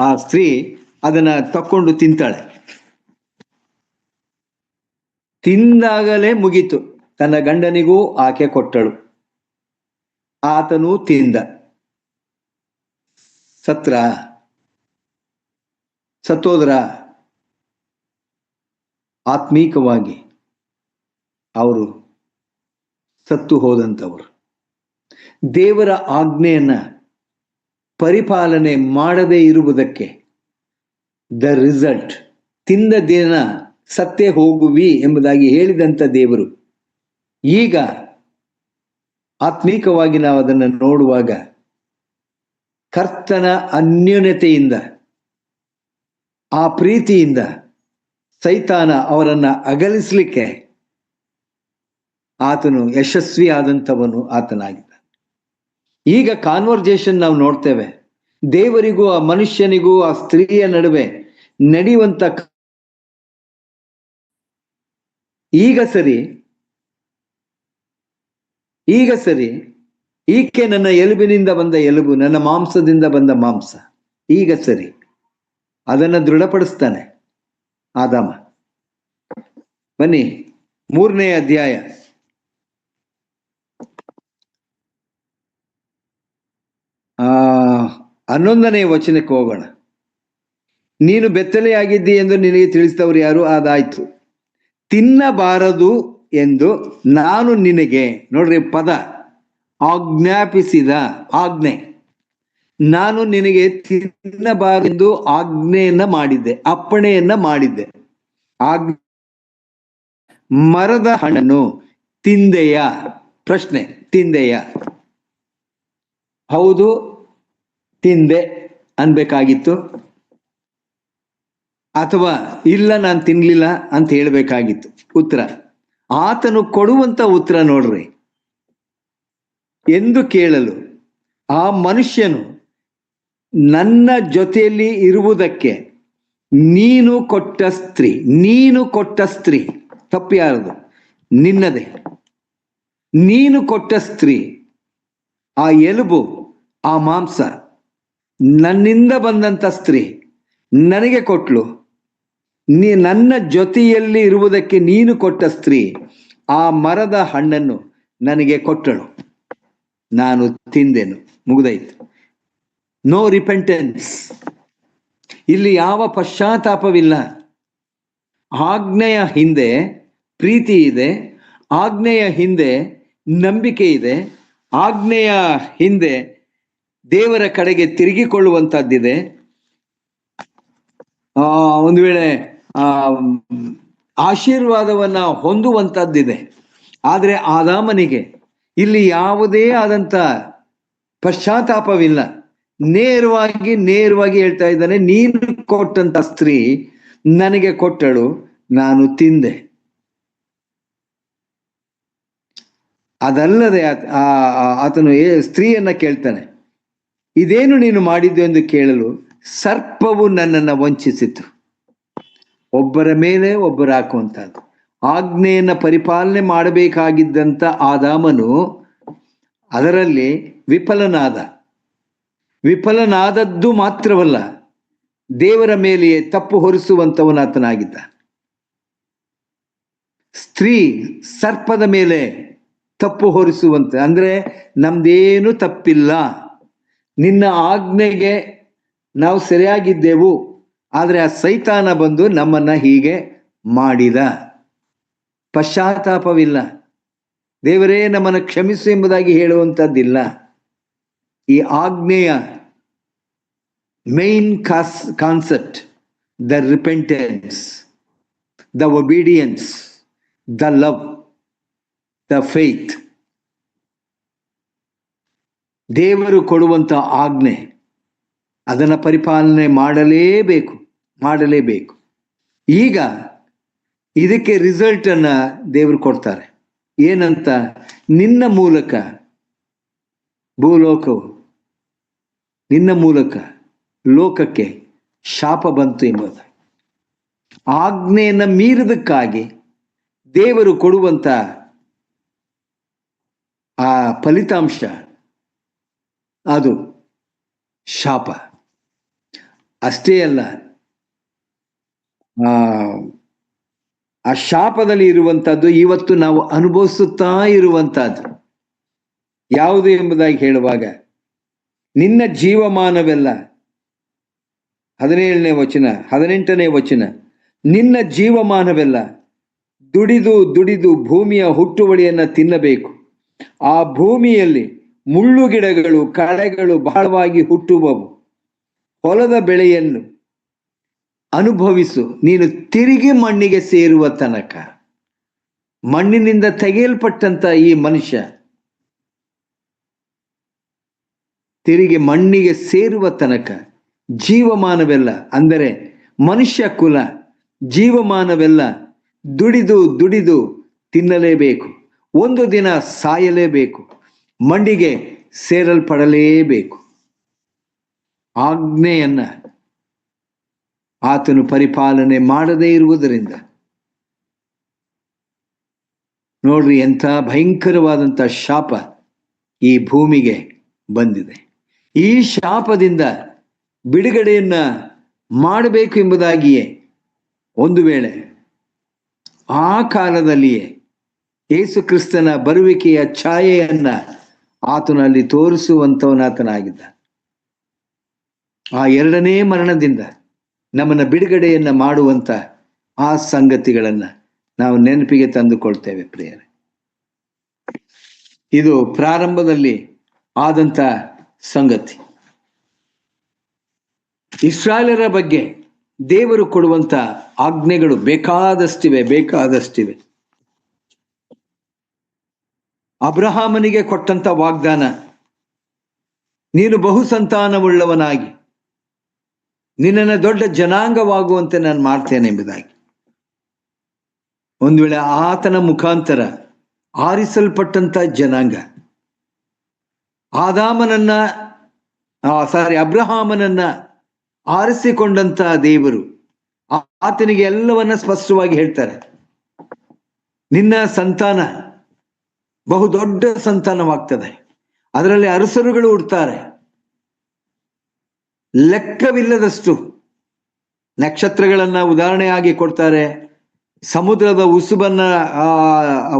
ಆ ಸ್ತ್ರೀ ಅದನ್ನ ತಕ್ಕೊಂಡು ತಿಂತಾಳೆ. ತಿಂದಾಗಲೇ ಮುಗೀತು. ತನ್ನ ಗಂಡನಿಗೂ ಆಕೆ ಕೊಟ್ಟಳು. ಆತನು ತಿಂದ. ಸತ್ತೋದ್ರ? ಆತ್ಮೀಕವಾಗಿ ಅವರು ಸತ್ತು ಹೋದಂಥವರು. ದೇವರ ಆಜ್ಞೆಯನ್ನ ಪರಿಪಾಲನೆ ಮಾಡದೇ ಇರುವುದಕ್ಕೆ ದ ರಿಸಲ್ಟ್, ತಿಂದ ದಿನ ಸತ್ತೇ ಹೋಗುವಿ ಎಂಬುದಾಗಿ ಹೇಳಿದಂಥ ದೇವರು ಈಗ ಆತ್ಮೀಕವಾಗಿ ನಾವು ಅದನ್ನು ನೋಡುವಾಗ ಕರ್ತನ ಅನ್ಯೋನ್ಯತೆಯಿಂದ, ಆ ಪ್ರೀತಿಯಿಂದ ಸೈತಾನ ಅವರನ್ನ ಅಗಲಿಸ್ಲಿಕ್ಕೆ ಆತನು ಯಶಸ್ವಿ ಆದಂಥವನು ಆತನಾಗಿದ್ದ. ಈಗ ಕಾನ್ವರ್ಜೇಷನ್ ನಾವು ನೋಡ್ತೇವೆ. ದೇವರಿಗೂ ಆ ಮನುಷ್ಯನಿಗೂ ಆ ಸ್ತ್ರೀಯ ನಡುವೆ ನಡೆಯುವಂತ ಈಗ ಸರಿ, ಈಕೆ ನನ್ನ ಎಲುಬಿನಿಂದ ಬಂದ ಎಲುಬು, ನನ್ನ ಮಾಂಸದಿಂದ ಬಂದ ಮಾಂಸ. ಈಗ ಸರಿ, ಅದನ್ನ ದೃಢಪಡಿಸ್ತಾನೆ ಆದಾಮ. ಬನ್ನಿ 3ನೇ ಅಧ್ಯಾಯ 11ನೇ ವಚನಕ್ಕೆ ಹೋಗೋಣ. ನೀನು ಬೆತ್ತಲೆಯಾಗಿದ್ದಿ ಎಂದು ನಿನಗೆ ತಿಳಿಸಿದವರು ಯಾರು? ಅದಾಯ್ತು. ತಿನ್ನಬಾರದು ಎಂದು ನಾನು ನಿನಗೆ, ನೋಡ್ರಿ ಪದ, ಆಜ್ಞಾಪಿಸಿದ ಆಜ್ಞೆ. ನಾನು ನಿನಗೆ ತಿನ್ನಬಾರದೆಂದು ಆಜ್ಞೆಯನ್ನ ಮಾಡಿದ್ದೆ, ಅಪ್ಪಣೆಯನ್ನ ಮಾಡಿದ್ದೆ. ಮರದ ಹಣ್ಣನ್ನು ತಿಂದೆಯ? ಪ್ರಶ್ನೆ, ತಿಂದೆಯ? ಹೌದು ತಿಂದೆ ಅನ್ಬೇಕಾಗಿತ್ತು, ಅಥವಾ ಇಲ್ಲ ನಾನು ತಿನ್ಲಿಲ್ಲ ಅಂತ ಹೇಳ್ಬೇಕಾಗಿತ್ತು. ಉತ್ತರ, ಆತನು ಕೊಡುವಂತ ಉತ್ತರ ನೋಡ್ರಿ. ಎಂದು ಕೇಳಲು ಆ ಮನುಷ್ಯನು, ನನ್ನ ಜೊತೆಯಲ್ಲಿ ಇರುವುದಕ್ಕೆ ನೀನು ಕೊಟ್ಟ ಸ್ತ್ರೀ, ತಪ್ಪು ಯಾರದು? ನಿನ್ನದೇ. ನೀನು ಕೊಟ್ಟ ಸ್ತ್ರೀ, ಆ ಎಲುಬು, ಆ ಮಾಂಸ, ನನ್ನಿಂದ ಬಂದಂತ ಸ್ತ್ರೀ ನನಗೆ ಕೊಟ್ಲು. ನನ್ನ ಜೊತೆಯಲ್ಲಿ ಇರುವುದಕ್ಕೆ ನೀನು ಕೊಟ್ಟ ಸ್ತ್ರೀ ಆ ಮರದ ಹಣ್ಣನ್ನು ನನಗೆ ಕೊಟ್ಟಳು, ನಾನು ತಿಂದೆನು. ಮುಗಿದಾಯ್ತು. No repentance. ಇಲ್ಲಿ ಯಾವ ಪಶ್ಚಾತ್ತಾಪವಿಲ್ಲ. ಆಜ್ಞೆಯ ಹಿಂದೆ ಪ್ರೀತಿ ಇದೆ, ಆಜ್ಞೆಯ ಹಿಂದೆ ನಂಬಿಕೆ ಇದೆ, ಆಜ್ಞೆಯ ಹಿಂದೆ ದೇವರ ಕಡೆಗೆ ತಿರುಗಿಕೊಳ್ಳುವಂತಹದ್ದಿದೆ. ಒಂದು ವೇಳೆ ಆಶೀರ್ವಾದವನ್ನ ಹೊಂದುವಂತಹದ್ದಿದೆ. ಆದ್ರೆ ಆದಾಮನಿಗೆ ಇಲ್ಲಿ ಯಾವುದೇ ಆದಂತ ಪಶ್ಚಾತ್ತಾಪವಿಲ್ಲ. ನೇರವಾಗಿ ಹೇಳ್ತಾ ಇದ್ದಾನೆ, ನೀನು ಕೊಟ್ಟಂತ ಸ್ತ್ರೀ ನನಗೆ ಕೊಟ್ಟಳು, ನಾನು ತಿಂದೆ. ಅದಲ್ಲದೆ ಆತನು ಸ್ತ್ರೀಯನ್ನ ಕೇಳ್ತಾನೆ, ಇದೇನು ನೀನು ಮಾಡಿದ್ದು ಎಂದು ಕೇಳಲು, ಸರ್ಪವು ನನ್ನನ್ನ ವಂಚಿಸಿತು. ಒಬ್ಬರ ಮೇಲೆ ಒಬ್ಬರು ಹಾಕುವಂತಹದ್ದು. ಆಜ್ಞೆಯನ್ನ ಪರಿಪಾಲನೆ ಮಾಡಬೇಕಾಗಿದ್ದಂತ ಆದಾಮನು ಅದರಲ್ಲಿ ವಿಫಲನಾದದ್ದು ಮಾತ್ರವಲ್ಲ, ದೇವರ ಮೇಲೆಯೇ ತಪ್ಪು ಹೊರಿಸುವಂತವನಾತನಾಗಿದ್ದ. ಸ್ತ್ರೀ ಸರ್ಪದ ಮೇಲೆ ತಪ್ಪು ಹೊರಿಸುವಂತೆ, ಅಂದ್ರೆ ನಮ್ದೇನು ತಪ್ಪಿಲ್ಲ, ನಿನ್ನ ಆಜ್ಞೆಗೆ ನಾವು ಸರಿಯಾಗಿದ್ದೆವು, ಆದ್ರೆ ಆ ಸೈತಾನ ಬಂದು ನಮ್ಮನ್ನ ಹೀಗೆ ಮಾಡಿದ. ಪಶ್ಚಾತ್ತಾಪವಿಲ್ಲ. ದೇವರೇ ನಮ್ಮನ್ನು ಕ್ಷಮಿಸು ಎಂಬುದಾಗಿ ಹೇಳುವಂಥದ್ದಿಲ್ಲ. ಈ ಆಜ್ಞೆಯ main concept, the repentance, the obedience, the love. The faith. ದೇವರು ಕೊಡುವಂತ ಆಜ್ಞೆ ಅದನ್ನ ಪರಿಪಾಲನೆ ಮಾಡಲೇಬೇಕು. ಈಗ ಇದಕ್ಕೆ ರಿಸಲ್ಟ್ ಅನ್ನ ದೇವರು ಕೊಡ್ತಾರೆ. ಏನಂತ? ನಿನ್ನ ಮೂಲಕ ನಿನ್ನ ಮೂಲಕ ಲೋಕಕ್ಕೆ ಶಾಪ ಬಂತು ಎಂಬುದು. ಆಜ್ಞೆಯನ್ನ ಮೀರಿದಕ್ಕಾಗಿ ದೇವರು ಕೊಡುವಂತ ಆ ಫಲಿತಾಂಶ ಅದು ಶಾಪ. ಅಷ್ಟೇ ಅಲ್ಲ, ಆ ಶಾಪದಲ್ಲಿ ಇರುವಂತಹದ್ದು ಇವತ್ತು ನಾವು ಅನುಭವಿಸುತ್ತಾ ಇರುವಂತಹದ್ದು ಯಾವುದು ಎಂಬುದಾಗಿ ಹೇಳುವಾಗ, ನಿನ್ನ ಜೀವಮಾನವೆಲ್ಲ 17ನೇ ವಚನ 18ನೇ ವಚನ, ನಿನ್ನ ಜೀವಮಾನವೆಲ್ಲ ದುಡಿದು ಭೂಮಿಯ ಹುಟ್ಟುವಳಿಯನ್ನ ತಿನ್ನಬೇಕು. ಆ ಭೂಮಿಯಲ್ಲಿ ಮುಳ್ಳು ಗಿಡಗಳು ಕಳೆಗಳು ಬಹಳವಾಗಿ ಹುಟ್ಟುವವು. ಹೊಲದ ಬೆಳೆಯನ್ನು ಅನುಭವಿಸು, ನೀನು ತಿರುಗಿ ಮಣ್ಣಿಗೆ ಸೇರುವ ತನಕ. ಮಣ್ಣಿನಿಂದ ತೆಗೆಯಲ್ಪಟ್ಟಂತ ಈ ಮನುಷ್ಯ ತಿರುಗಿ ಮಣ್ಣಿಗೆ ಸೇರುವ ತನಕ ಜೀವಮಾನವೆಲ್ಲ, ಅಂದರೆ ಮನುಷ್ಯ ಕುಲ ಜೀವಮಾನವೆಲ್ಲ ದುಡಿದು ತಿನ್ನಲೇಬೇಕು. ಒಂದು ದಿನ ಸಾಯಲೇಬೇಕು, ಮಣ್ಣಿಗೆ ಸೇರಲ್ಪಡಲೇಬೇಕು. ಆಜ್ಞೆಯನ್ನ ಆತನು ಪರಿಪಾಲನೆ ಮಾಡದೇ ಇರುವುದರಿಂದ ನೋಡ್ರಿ ಎಂಥ ಭಯಂಕರವಾದಂಥ ಶಾಪ ಈ ಭೂಮಿಗೆ ಬಂದಿದೆ. ಈ ಶಾಪದಿಂದ ಬಿಡುಗಡೆಯನ್ನ ಮಾಡಬೇಕು ಎಂಬುದಾಗಿಯೇ ಒಂದು ವೇಳೆ ಆ ಕಾಲದಲ್ಲಿಯೇ ಯೇಸು ಕ್ರಿಸ್ತನ ಬರುವಿಕೆಯ ಛಾಯೆಯನ್ನ ಆತನಲ್ಲಿ ತೋರಿಸುವಂತವನಾತನಾಗಿದ್ದ. ಆ ಎರಡನೇ ಮರಣದಿಂದ ನಮ್ಮನ್ನ ಬಿಡುಗಡೆಯನ್ನ ಮಾಡುವಂತ ಆ ಸಂಗತಿಗಳನ್ನ ನಾವು ನೆನಪಿಗೆ ತಂದುಕೊಳ್ತೇವೆ ಪ್ರಿಯರೇ. ಇದು ಪ್ರಾರಂಭದಲ್ಲಿ ಆದಂತ ಸಂಗತಿ. ಇಸ್ರಾಯೇಲರ ಬಗ್ಗೆ ದೇವರು ಕೊಡುವಂತ ಆಜ್ಞೆಗಳು ಬೇಕಾದಷ್ಟಿವೆ. ಅಬ್ರಹಾಮನಿಗೆ ಕೊಟ್ಟಂತ ವಾಗ್ದಾನ, ನೀನು ಬಹುಸಂತಾನವುಳ್ಳವನಾಗಿ ನಿನ್ನನ್ನು ದೊಡ್ಡ ಜನಾಂಗವಾಗುವಂತೆ ನಾನು ಮಾಡ್ತೇನೆ ಎಂಬುದಾಗಿ. ಒಂದು ವೇಳೆ ಆತನ ಮುಖಾಂತರ ಆರಿಸಲ್ಪಟ್ಟಂತ ಜನಾಂಗ ಅಬ್ರಹಾಮನನ್ನ ಆರಿಸಿಕೊಂಡಂತ ದೇವರು ಆತನಿಗೆ ಎಲ್ಲವನ್ನ ಸ್ಪಷ್ಟವಾಗಿ ಹೇಳ್ತಾರೆ. ನಿನ್ನ ಸಂತಾನ ಬಹುದೊಡ್ಡ ಸಂತಾನವಾಗ್ತದೆ, ಅದರಲ್ಲಿ ಅರಸರುಗಳು ಹುಡ್ತಾರೆ, ಲೆಕ್ಕವಿಲ್ಲದಷ್ಟು ನಕ್ಷತ್ರಗಳನ್ನ ಉದಾಹರಣೆಯಾಗಿ ಕೊಡ್ತಾರೆ, ಸಮುದ್ರದ ಉಸುಬನ್ನ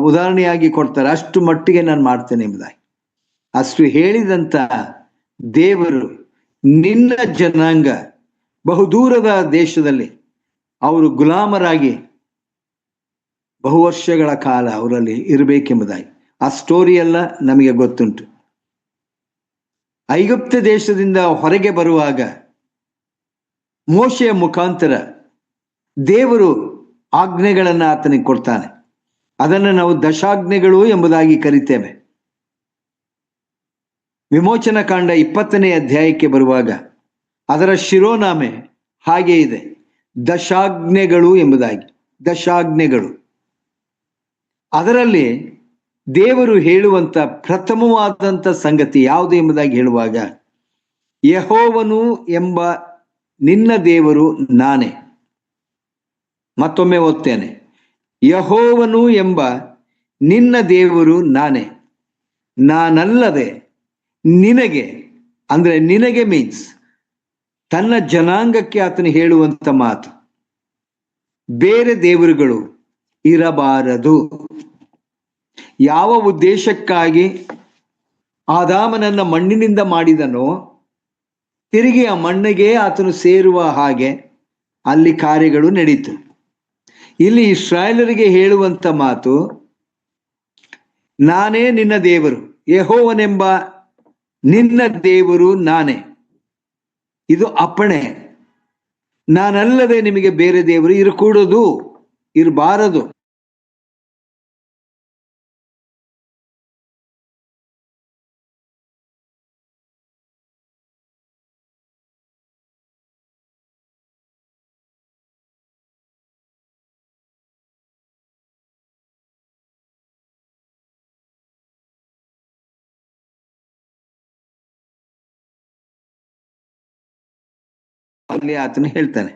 ಉದಾಹರಣೆಯಾಗಿ ಕೊಡ್ತಾರೆ. ಅಷ್ಟು ಮಟ್ಟಿಗೆ ನಾನು ಮಾಡ್ತೇನೆ ಎಂಬುದಾಗಿ. ಅಷ್ಟು ಹೇಳಿದಂತ ದೇವರು ನಿನ್ನ ಜನಾಂಗ ಬಹುದೂರದ ದೇಶದಲ್ಲಿ ಅವರು ಗುಲಾಮರಾಗಿ ಬಹು ವರ್ಷಗಳ ಕಾಲ ಅವರಲ್ಲಿ ಇರಬೇಕೆಂಬುದಾಗಿ ಆ ಸ್ಟೋರಿ ಎಲ್ಲ ನಮಗೆ ಗೊತ್ತುಂಟು. ಐಗುಪ್ತ ದೇಶದಿಂದ ಹೊರಗೆ ಬರುವಾಗ ಮೋಶೆಯ ಮುಖಾಂತರ ದೇವರು ಆಜ್ಞೆಗಳನ್ನ ಆತನಿಗೆ ಕೊಡ್ತಾನೆ. ಅದನ್ನು ನಾವು ದಶಾಜ್ಞೆಗಳು ಎಂಬುದಾಗಿ ಕರಿತೇವೆ. ವಿಮೋಚನ ಕಾಂಡ 20ನೇ ಅಧ್ಯಾಯಕ್ಕೆ ಬರುವಾಗ ಅದರ ಶಿರೋನಾಮೆ ಹಾಗೆ ಇದೆ, ದಶಾಜ್ಞೆಗಳು ಎಂಬುದಾಗಿ. ದಶಾಜ್ಞೆಗಳು ಅದರಲ್ಲಿ ದೇವರು ಹೇಳುವಂತ ಪ್ರಥಮವಾದಂಥ ಸಂಗತಿ ಯಾವುದು ಎಂಬುದಾಗಿ ಹೇಳುವಾಗ, ಯೆಹೋವನು ಎಂಬ ನಿನ್ನ ದೇವರು ನಾನೇ. ಮತ್ತೊಮ್ಮೆ ಓದ್ತೇನೆ, ಯೆಹೋವನು ಎಂಬ ನಿನ್ನ ದೇವರು ನಾನೇ, ನಾನಲ್ಲದೆ ನಿನಗೆ, ಅಂದ್ರೆ ನಿನಗೆ ಮೀನ್ಸ್ ತನ್ನ ಜನಾಂಗಕ್ಕೆ ಆತನು ಹೇಳುವಂತ ಮಾತು, ಬೇರೆ ದೇವರುಗಳು ಇರಬಾರದು. ಯಾವ ಉದ್ದೇಶಕ್ಕಾಗಿ ಆದಾಮನನ್ನ ಮಣ್ಣಿನಿಂದ ಮಾಡಿದನೋ ತಿರುಗಿ ಆ ಮಣ್ಣಿಗೆ ಆತನು ಸೇರುವ ಹಾಗೆ ಅಲ್ಲಿ ಕಾರ್ಯಗಳು ನಡೀತು. ಇಲ್ಲಿ ಇಸ್ರಾಯೇಲರಿಗೆ ಹೇಳುವಂತ ಮಾತು, ನಾನೇ ನಿನ್ನ ದೇವರು, ಯೆಹೋವನೆಂಬ ನಿನ್ನ ದೇವರು ನಾನೇ. ಇದು ಅಪ್ಪಣೆ. ನಾನಲ್ಲದೆ ನಿಮಗೆ ಬೇರೆ ದೇವರು ಇರಕೂಡದು, ಇರಬಾರದು. ಅಲ್ಲಿ ಆತನು ಹೇಳ್ತಾನೆ.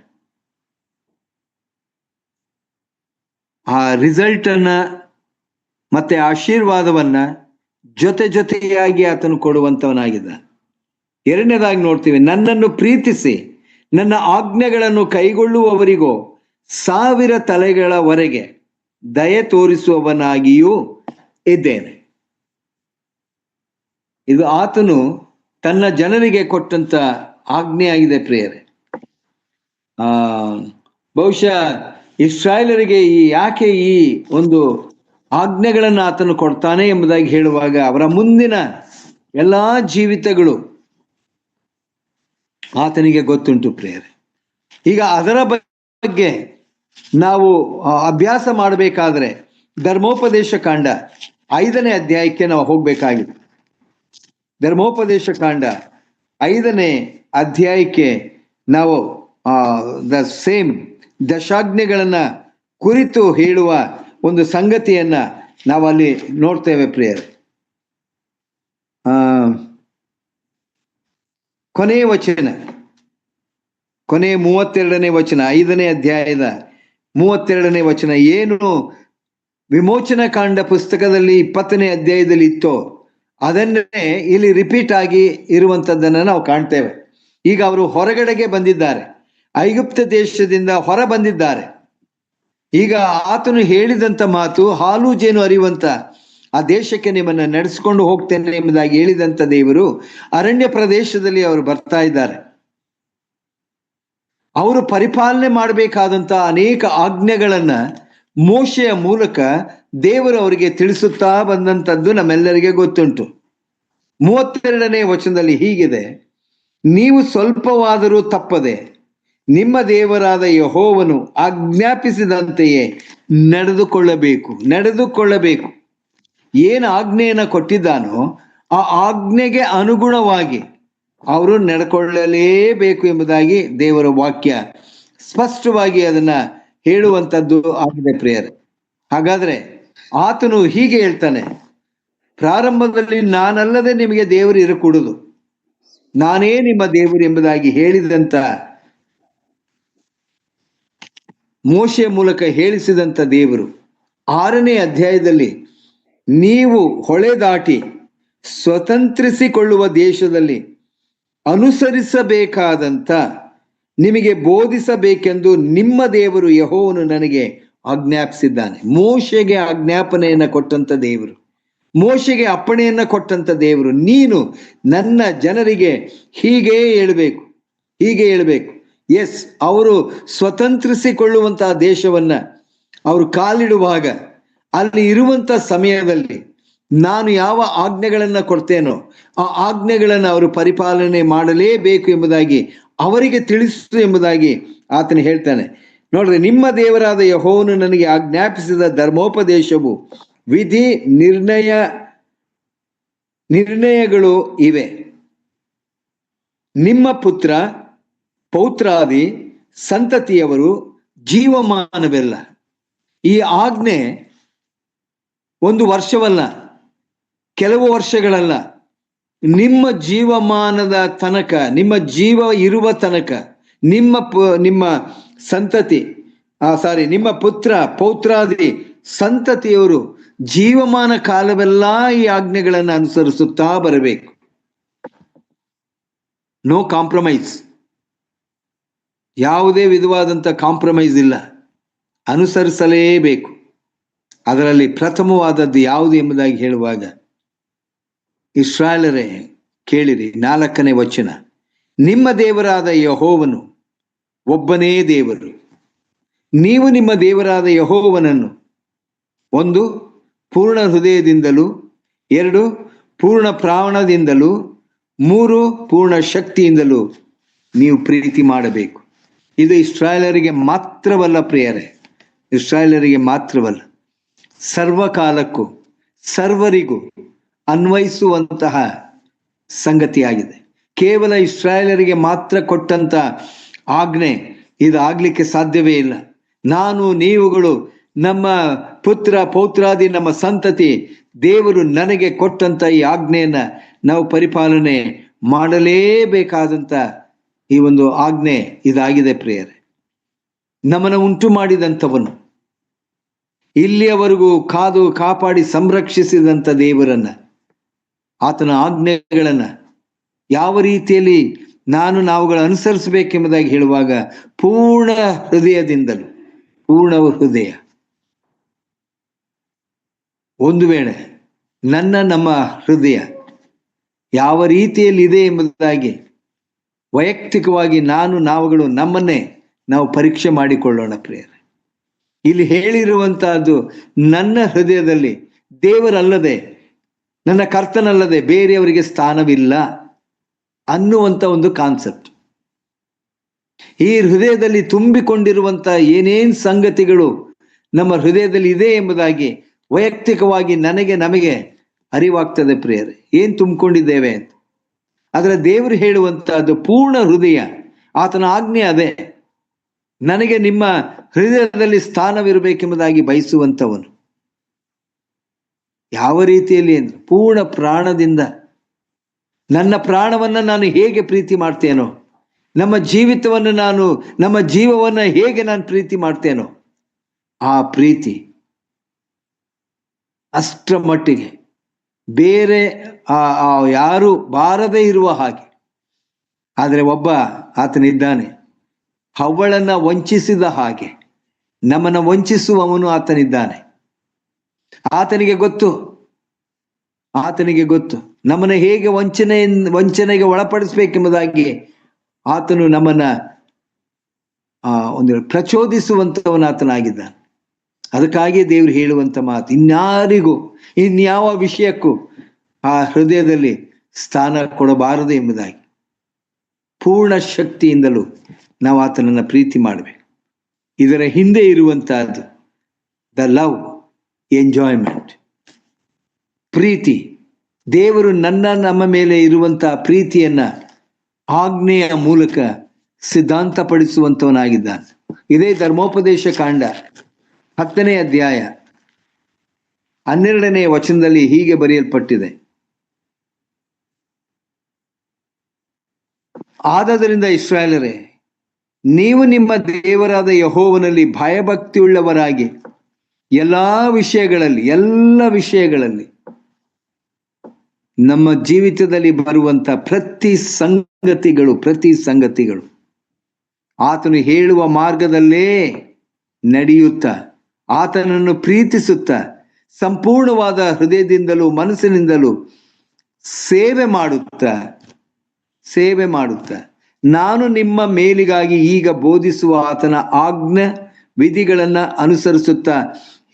ಆ ರಿಸಲ್ಟ್ ಅನ್ನ ಮತ್ತೆ ಆಶೀರ್ವಾದವನ್ನ ಜೊತೆಯಾಗಿ ಆತನು ಕೊಡುವಂತವನಾಗಿದ್ದ. ಎರಡನೇದಾಗಿ ನೋಡ್ತೀವಿ, ನನ್ನನ್ನು ಪ್ರೀತಿಸಿ ನನ್ನ ಆಜ್ಞೆಗಳನ್ನು ಕೈಗೊಳ್ಳುವವರಿಗೋ 1000 ತಲೆಗಳವರೆಗೆ ದಯೆ ತೋರಿಸುವವನಾಗಿಯೂ ಇದ್ದೇನೆ. ಇದು ಆತನು ತನ್ನ ಜನರಿಗೆ ಕೊಟ್ಟಂತ ಆಜ್ಞೆ ಆಗಿದೆ ಪ್ರಿಯರೇ. ಬಹುಶಃ ಇಸ್ರಾಯೇಲರಿಗೆ ಯಾಕೆ ಈ ಒಂದು ಆಜ್ಞೆಗಳನ್ನು ಆತನು ಕೊಡ್ತಾನೆ ಎಂಬುದಾಗಿ ಹೇಳುವಾಗ ಅವರ ಮುಂದಿನ ಎಲ್ಲಾ ಜೀವಿತಗಳು ಆತನಿಗೆ ಗೊತ್ತುಂಟು ಪ್ರಿಯರೇ. ಈಗ ಅದರ ಬಗ್ಗೆ ನಾವು ಅಭ್ಯಾಸ ಮಾಡಬೇಕಾದ್ರೆ ಧರ್ಮೋಪದೇಶ ಕಾಂಡ 5ನೇ ಅಧ್ಯಾಯಕ್ಕೆ ನಾವು ಹೋಗ್ಬೇಕಾಗಿದೆ. ಧರ್ಮೋಪದೇಶ ಕಾಂಡ 5ನೇ ಅಧ್ಯಾಯಕ್ಕೆ ನಾವು ದ ಸೇಮ್ ದಶಾಜ್ಞೆಗಳನ್ನ ಕುರಿತು ಹೇಳುವ ಒಂದು ಸಂಗತಿಯನ್ನ ನಾವಲ್ಲಿ ನೋಡ್ತೇವೆ ಪ್ರಿಯರೇ. ಕೊನೆಯ ವಚನ, ಕೊನೆಯ 32ನೇ ವಚನ, 5ನೇ ಅಧ್ಯಾಯದ 32ನೇ ವಚನ ಏನು ವಿಮೋಚನಾ ಕಾಂಡ ಪುಸ್ತಕದಲ್ಲಿ 20ನೇ ಅಧ್ಯಾಯದಲ್ಲಿ ಇತ್ತೋ ಅದನ್ನೇ ಇಲ್ಲಿ ರಿಪೀಟ್ ಆಗಿ ಇರುವಂತದ್ದನ್ನ ನಾವು ಕಾಣ್ತೇವೆ. ಈಗ ಅವರು ಹೊರಗಡೆಗೆ ಬಂದಿದ್ದಾರೆ, ಐಗುಪ್ತ ದೇಶದಿಂದ ಹೊರ ಬಂದಿದ್ದಾರೆ. ಈಗ ಆತನು ಹೇಳಿದಂತ ಮಾತು, ಹಾಲು ಜೇನು ಹರಿಯುವಂತ ಆ ದೇಶಕ್ಕೆ ನಿಮ್ಮನ್ನ ನಡೆಸ್ಕೊಂಡು ಹೋಗ್ತೇನೆ ಎಂಬುದಾಗಿ ಹೇಳಿದಂತ ದೇವರು ಅರಣ್ಯ ಪ್ರದೇಶದಲ್ಲಿ ಅವರು ಬರ್ತಾ ಇದ್ದಾರೆ. ಅವರು ಪರಿಪಾಲನೆ ಮಾಡಬೇಕಾದಂತ ಅನೇಕ ಆಜ್ಞೆಗಳನ್ನ ಮೋಶೆಯ ಮೂಲಕ ದೇವರು ಅವರಿಗೆ ತಿಳಿಸುತ್ತಾ ಬಂದಂಥದ್ದು ನಮ್ಮೆಲ್ಲರಿಗೆ ಗೊತ್ತುಂಟು. 32ನೇ ವಚನದಲ್ಲಿ ಹೀಗಿದೆ, ನೀವು ಸ್ವಲ್ಪವಾದರೂ ತಪ್ಪದೆ ನಿಮ್ಮ ದೇವರಾದ ಯೆಹೋವನು ಆಜ್ಞಾಪಿಸಿದಂತೆಯೇ ನಡೆದುಕೊಳ್ಳಬೇಕು. ಏನು ಆಜ್ಞೆಯನ್ನ ಕೊಟ್ಟಿದ್ದಾನೋ ಆ ಆಜ್ಞೆಗೆ ಅನುಗುಣವಾಗಿ ಅವರು ನಡ್ಕೊಳ್ಳಲೇಬೇಕು ಎಂಬುದಾಗಿ ದೇವರ ವಾಕ್ಯ ಸ್ಪಷ್ಟವಾಗಿ ಅದನ್ನ ಹೇಳುವಂಥದ್ದು ಆಗಿದೆ ಪ್ರಿಯರೇ. ಹಾಗಾದ್ರೆ ಆತನು ಹೀಗೆ ಹೇಳ್ತಾನೆ, ಪ್ರಾರಂಭದಲ್ಲಿ ನಾನಲ್ಲದೆ ನಿಮಗೆ ದೇವರು ಇರಕೂಡುದು, ನಾನೇ ನಿಮ್ಮ ದೇವರು ಎಂಬುದಾಗಿ ಹೇಳಿದಂತ ಮೋಶೆಯ ಮೂಲಕ ಹೇಳಿಸಿದಂತ ದೇವರು 6ನೇ ಅಧ್ಯಾಯದಲ್ಲಿ ನೀವು ಹೊಳೆ ದಾಟಿ ಸ್ವತಂತ್ರಿಸಿಕೊಳ್ಳುವ ದೇಶದಲ್ಲಿ ಅನುಸರಿಸಬೇಕಾದಂತ ನಿಮಗೆ ಬೋಧಿಸಬೇಕೆಂದು ನಿಮ್ಮ ದೇವರು ಯೆಹೋವನು ನನಗೆ ಆಜ್ಞಾಪಿಸಿದ್ದಾನೆ. ಮೋಶೆಗೆ ಆಜ್ಞಾಪನೆಯನ್ನ ಕೊಟ್ಟಂತ ದೇವರು, ಮೋಶೆಗೆ ಅಪ್ಪಣೆಯನ್ನ ಕೊಟ್ಟಂತ ದೇವರು, ನೀನು ನನ್ನ ಜನರಿಗೆ ಹೀಗೆ ಹೇಳಬೇಕು. ಎಸ್, ಅವರು ಸ್ವತಂತ್ರಿಸಿಕೊಳ್ಳುವಂತಹ ದೇಶವನ್ನ ಅವರು ಕಾಲಿಡುವಾಗ ಅಲ್ಲಿ ಇರುವಂತ ಸಮಯದಲ್ಲಿ ನಾನು ಯಾವ ಆಜ್ಞೆಗಳನ್ನ ಕೊಡ್ತೇನೋ ಆ ಆಜ್ಞೆಗಳನ್ನು ಅವರು ಪರಿಪಾಲನೆ ಮಾಡಲೇಬೇಕು ಎಂಬುದಾಗಿ ಅವರಿಗೆ ತಿಳಿಸು ಎಂಬುದಾಗಿ ಆತನು ಹೇಳ್ತಾನೆ. ನೋಡ್ರಿ, ನಿಮ್ಮ ದೇವರಾದ ಯೆಹೋವನು ನನಗೆ ಆಜ್ಞಾಪಿಸಿದ ಧರ್ಮೋಪದೇಶವು ವಿಧಿ ನಿರ್ಣಯಗಳು ಇವೆ. ನಿಮ್ಮ ಪುತ್ರ ಪೌತ್ರಾದಿ ಸಂತತಿಯವರು ಜೀವಮಾನವೆಲ್ಲ. ಈ ಆಜ್ಞೆ ಒಂದು ವರ್ಷವಲ್ಲ, ಕೆಲವು ವರ್ಷಗಳಲ್ಲ, ನಿಮ್ಮ ಜೀವಮಾನದ ತನಕ, ನಿಮ್ಮ ಜೀವ ಇರುವ ತನಕ ನಿಮ್ಮ ಸಂತತಿ ನಿಮ್ಮ ಪುತ್ರ ಪೌತ್ರಾದಿ ಸಂತತಿಯವರು ಜೀವಮಾನ ಕಾಲವೆಲ್ಲ ಈ ಆಜ್ಞೆಗಳನ್ನು ಅನುಸರಿಸುತ್ತಾ ಬರಬೇಕು. ನೋ ಕಾಂಪ್ರಮೈಸ್, ಯಾವುದೇ ವಿಧವಾದಂಥ ಕಾಂಪ್ರಮೈಸ್ ಇಲ್ಲ, ಅನುಸರಿಸಲೇಬೇಕು. ಅದರಲ್ಲಿ ಪ್ರಥಮವಾದದ್ದು ಯಾವುದು ಎಂಬುದಾಗಿ ಹೇಳುವಾಗ, ಇಸ್ರಾಯೇಲರೇ ಕೇಳಿರಿ, 4ನೇ ವಚನ, ನಿಮ್ಮ ದೇವರಾದ ಯೆಹೋವನು ಒಬ್ಬನೇ ದೇವರು. ನೀವು ನಿಮ್ಮ ದೇವರಾದ ಯೆಹೋವನನ್ನು 1 ಪೂರ್ಣ ಹೃದಯದಿಂದಲೂ, 2 ಪೂರ್ಣ ಪ್ರಾಣದಿಂದಲೂ, 3 ಪೂರ್ಣ ಶಕ್ತಿಯಿಂದಲೂ ನೀವು ಪ್ರೀತಿ ಮಾಡಬೇಕು. ಇದು ಇಸ್ರಾಯೇಲರಿಗೆ ಮಾತ್ರವಲ್ಲ ಪ್ರಿಯರೇ, ಇಸ್ರಾಯೇಲರಿಗೆ ಮಾತ್ರವಲ್ಲ, ಸರ್ವಕಾಲಕ್ಕೂ ಸರ್ವರಿಗೂ ಅನ್ವಯಿಸುವಂತಹ ಸಂಗತಿಯಾಗಿದೆ. ಕೇವಲ ಇಸ್ರಾಯೇಲರಿಗೆ ಮಾತ್ರ ಕೊಟ್ಟಂತ ಆಜ್ಞೆ ಇದಾಗ್ಲಿಕ್ಕೆ ಸಾಧ್ಯವೇ ಇಲ್ಲ. ನಾನು ನೀವುಗಳು ನಮ್ಮ ಪುತ್ರ ಪೌತ್ರಾದಿ ನಮ್ಮ ಸಂತತಿ ದೇವರು ನನಗೆ ಕೊಟ್ಟಂತ ಈ ಆಜ್ಞೆಯನ್ನ ನಾವು ಪರಿಪಾಲನೆ ಮಾಡಲೇಬೇಕಾದಂತ ಈ ಒಂದು ಆಜ್ಞೆ ಇದಾಗಿದೆ ಪ್ರಿಯರೇ. ನಮ್ಮನ್ನು ಉಂಟು ಮಾಡಿದಂಥವನು, ಇಲ್ಲಿಯವರೆಗೂ ಕಾದು ಕಾಪಾಡಿ ಸಂರಕ್ಷಿಸಿದಂಥ ದೇವರನ್ನ, ಆತನ ಆಜ್ಞೆಗಳನ್ನ ಯಾವ ರೀತಿಯಲ್ಲಿ ನಾವುಗಳು ಅನುಸರಿಸಬೇಕೆಂಬುದಾಗಿ ಹೇಳುವಾಗ ಪೂರ್ಣ ಹೃದಯದಿಂದಲೂ, ಪೂರ್ಣ ಹೃದಯ. ಒಂದು ವೇಳೆ ನಮ್ಮ ಹೃದಯ ಯಾವ ರೀತಿಯಲ್ಲಿ ಇದೆ ಎಂಬುದಾಗಿ ವೈಯಕ್ತಿಕವಾಗಿ ನಾವುಗಳು ನಮ್ಮನ್ನೇ ನಾವು ಪರೀಕ್ಷೆ ಮಾಡಿಕೊಳ್ಳೋಣ ಪ್ರಿಯರೇ. ಇಲ್ಲಿ ಹೇಳಿರುವಂತಹದ್ದು, ನನ್ನ ಹೃದಯದಲ್ಲಿ ದೇವರಲ್ಲದೆ, ನನ್ನ ಕರ್ತನಲ್ಲದೆ ಬೇರೆಯವರಿಗೆ ಸ್ಥಾನವಿಲ್ಲ ಅನ್ನುವಂಥ ಒಂದು ಕಾನ್ಸೆಪ್ಟ್. ಈ ಹೃದಯದಲ್ಲಿ ತುಂಬಿಕೊಂಡಿರುವಂತ ಏನೇನ್ ಸಂಗತಿಗಳು ನಮ್ಮ ಹೃದಯದಲ್ಲಿ ಇದೆ ಎಂಬುದಾಗಿ ವೈಯಕ್ತಿಕವಾಗಿ ನಮಗೆ ಅರಿವಾಗ್ತದೆ ಪ್ರಿಯರೇ, ಏನ್ ತುಂಬಿಕೊಂಡಿದ್ದೇವೆ ಅಂತ. ಆದ್ರೆ ದೇವರು ಹೇಳುವಂತಹದ್ದು ಪೂರ್ಣ ಹೃದಯ, ಆತನ ಆಜ್ಞೆ ಅದೇ. ನನಗೆ ನಿಮ್ಮ ಹೃದಯದಲ್ಲಿ ಸ್ಥಾನವಿರಬೇಕೆಂಬುದಾಗಿ ಬಯಸುವಂಥವನು. ಯಾವ ರೀತಿಯಲ್ಲಿ ಅಂದ್ರೆ ಪೂರ್ಣ ಪ್ರಾಣದಿಂದ. ನನ್ನ ಪ್ರಾಣವನ್ನ ನಾನು ಹೇಗೆ ಪ್ರೀತಿ ಮಾಡ್ತೇನೋ, ನಮ್ಮ ಜೀವವನ್ನ ಹೇಗೆ ನಾನು ಪ್ರೀತಿ ಮಾಡ್ತೇನೋ, ಆ ಪ್ರೀತಿ ಅಷ್ಟರ ಮಟ್ಟಿಗೆ ಬೇರೆ ಯಾರು ಬಾರದೇ ಇರುವ ಹಾಗೆ. ಆದರೆ ಒಬ್ಬ ಆತನಿದ್ದಾನೆ, ಹವ್ವಳನ್ನ ವಂಚಿಸಿದ ಹಾಗೆ ನಮ್ಮನ್ನ ವಂಚಿಸುವವನು ಆತನಿದ್ದಾನೆ. ಆತನಿಗೆ ಗೊತ್ತು ನಮ್ಮನ್ನ ಹೇಗೆ ವಂಚನೆಗೆ ಒಳಪಡಿಸ್ಬೇಕೆಂಬುದಾಗಿ ಆತನು ನಮ್ಮನ್ನ ಒಂದು ಪ್ರಚೋದಿಸುವಂತವನು ಆತನಾಗಿದ್ದಾನೆ. ಅದಕ್ಕಾಗಿ ದೇವರು ಹೇಳುವಂತ ಮಾತು, ಇನ್ಯಾವ ವಿಷಯಕ್ಕೂ ಆ ಹೃದಯದಲ್ಲಿ ಸ್ಥಾನ ಕೊಡಬಾರದು ಎಂಬುದಾಗಿ. ಪೂರ್ಣ ಶಕ್ತಿಯಿಂದಲೂ ನಾವು ಆತನನ್ನ ಪ್ರೀತಿ ಮಾಡಬೇಕು. ಇದರ ಹಿಂದೆ ಇರುವಂತಹದ್ದು ದ ಲವ್, ಎಂಜಾಯ್ಮೆಂಟ್, ಪ್ರೀತಿ. ದೇವರು ನಮ್ಮ ಮೇಲೆ ಇರುವಂತಹ ಪ್ರೀತಿಯನ್ನ ಆಜ್ಞೆಯ ಮೂಲಕ ಸಿದ್ಧಾಂತಪಡಿಸುವಂತವನಾಗಿದ್ದಾನೆ. ಇದೇ ಧರ್ಮೋಪದೇಶ ಕಾಂಡ 10ನೇ ಅಧ್ಯಾಯ 12ನೇ ವಚನದಲ್ಲಿ ಹೀಗೆ ಬರೆಯಲ್ಪಟ್ಟಿದೆ: ಆದದರಿಂದ ಇಸ್ರಾಯೇಲರೇ, ನೀವು ನಿಮ್ಮ ದೇವರಾದ ಯೆಹೋವನಲ್ಲಿ ಭಯಭಕ್ತಿಯುಳ್ಳವರಾಗಿ ಎಲ್ಲ ವಿಷಯಗಳಲ್ಲಿ ನಮ್ಮ ಜೀವಿತದಲ್ಲಿ ಬರುವಂತ ಪ್ರತಿ ಸಂಗತಿಗಳು ಆತನು ಹೇಳುವ ಮಾರ್ಗದಲ್ಲೇ ನಡೆಯುತ್ತಾ, ಆತನನ್ನು ಪ್ರೀತಿಸುತ್ತಾ, ಸಂಪೂರ್ಣವಾದ ಹೃದಯದಿಂದಲೂ ಮನಸ್ಸಿನಿಂದಲೂ ಸೇವೆ ಮಾಡುತ್ತಾ ನಾನು ನಿಮ್ಮ ಮೇಲಿಗಾಗಿ ಈಗ ಬೋಧಿಸುವ ಆತನ ಆಜ್ಞೆ ವಿಧಿಗಳನ್ನ ಅನುಸರಿಸುತ್ತಾ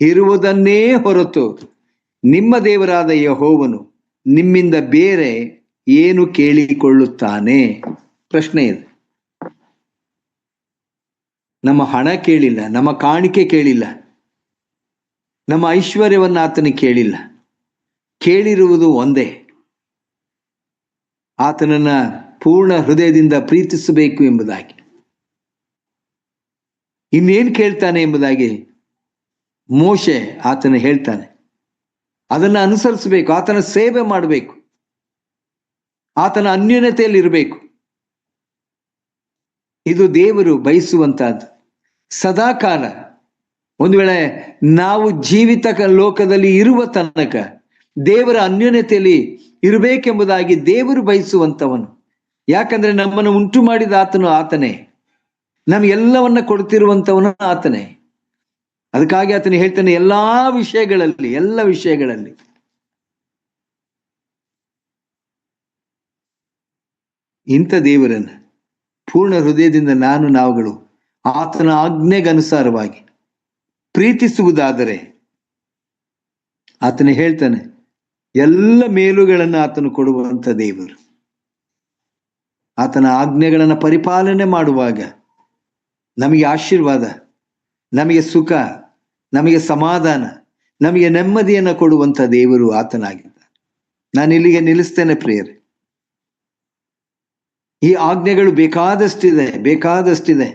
ಇರುವುದನ್ನೇ ಹೊರತು ನಿಮ್ಮ ದೇವರಾದ ಯೆಹೋವನು ನಿಮ್ಮಿಂದ ಬೇರೆ ಏನು ಕೇಳಿಕೊಳ್ಳುತ್ತಾನೆ? ಪ್ರಶ್ನೆ ಇದೆ. ನಮ್ಮ ಹಣ ಕೇಳಿಲ್ಲ, ನಮ್ಮ ಕಾಣಿಕೆ ಕೇಳಿಲ್ಲ, ನಮ್ಮ ಐಶ್ವರ್ಯವನ್ನ ಆತನಿಗೆ ಕೇಳಿಲ್ಲ. ಕೇಳಿರುವುದು ಒಂದೇ, ಆತನನ್ನ ಪೂರ್ಣ ಹೃದಯದಿಂದ ಪ್ರೀತಿಸಬೇಕು ಎಂಬುದಾಗಿ. ಇನ್ನೇನ್ ಕೇಳ್ತಾನೆ ಎಂಬುದಾಗಿ ಮೋಶೆ ಆತನ ಹೇಳ್ತಾನೆ. ಅದನ್ನ ಅನುಸರಿಸಬೇಕು, ಆತನ ಸೇವೆ ಮಾಡಬೇಕು, ಆತನ ಅನ್ಯೋನ್ಯತೆಯಲ್ಲಿ ಇರಬೇಕು. ಇದು ದೇವರು ಬಯಸುವಂತಹದ್ದು. ಸದಾಕಾಲ ಒಂದು ವೇಳೆ ನಾವು ಜೀವಿತ ಲೋಕದಲ್ಲಿ ಇರುವ ತನಕ ದೇವರ ಅನ್ಯೋನ್ಯತೆಯಲ್ಲಿ ಇರಬೇಕೆಂಬುದಾಗಿ ದೇವರು ಬಯಸುವಂತವನು. ಯಾಕಂದ್ರೆ ನಮ್ಮನ್ನು ಉಂಟು ಮಾಡಿದ ಆತನೇ, ನಮಗೆಲ್ಲವನ್ನ ಕೊಡ್ತಿರುವಂತವನು ಆತನೇ. ಅದಕ್ಕಾಗಿ ಆತನು ಹೇಳ್ತಾನೆ, ಎಲ್ಲ ವಿಷಯಗಳಲ್ಲಿ ಇಂಥ ದೇವರನ್ನ ಪೂರ್ಣ ಹೃದಯದಿಂದ ನಾವುಗಳು ಆತನ ಆಜ್ಞೆಗನುಸಾರವಾಗಿ ಪ್ರೀತಿಸುವುದಾದರೆ ಆತನು ಹೇಳ್ತಾನೆ, ಎಲ್ಲ ಮೇಲುಗಳನ್ನು ಆತನು ಕೊಡುವಂತ ದೇವರು. ಆತನ ಆಜ್ಞೆಗಳನ್ನು ಪರಿಪಾಲನೆ ಮಾಡುವಾಗ ನಮಗೆ ಆಶೀರ್ವಾದ, ನಮಗೆ ಸುಖ, ನಮಗೆ ಸಮಾಧಾನ, ನಮಗೆ ನೆಮ್ಮದಿಯನ್ನು ಕೊಡುವಂತ ದೇವರು ಆತನಾಗಿದ್ದಾನೆ. ನಾನು ಇಲ್ಲಿಗೆ ನಿಲ್ಲಿಸ್ತೇನೆ ಪ್ರಿಯರೇ. ಈ ಆಜ್ಞೆಗಳು ಬೇಕಾದಷ್ಟಿದೆ.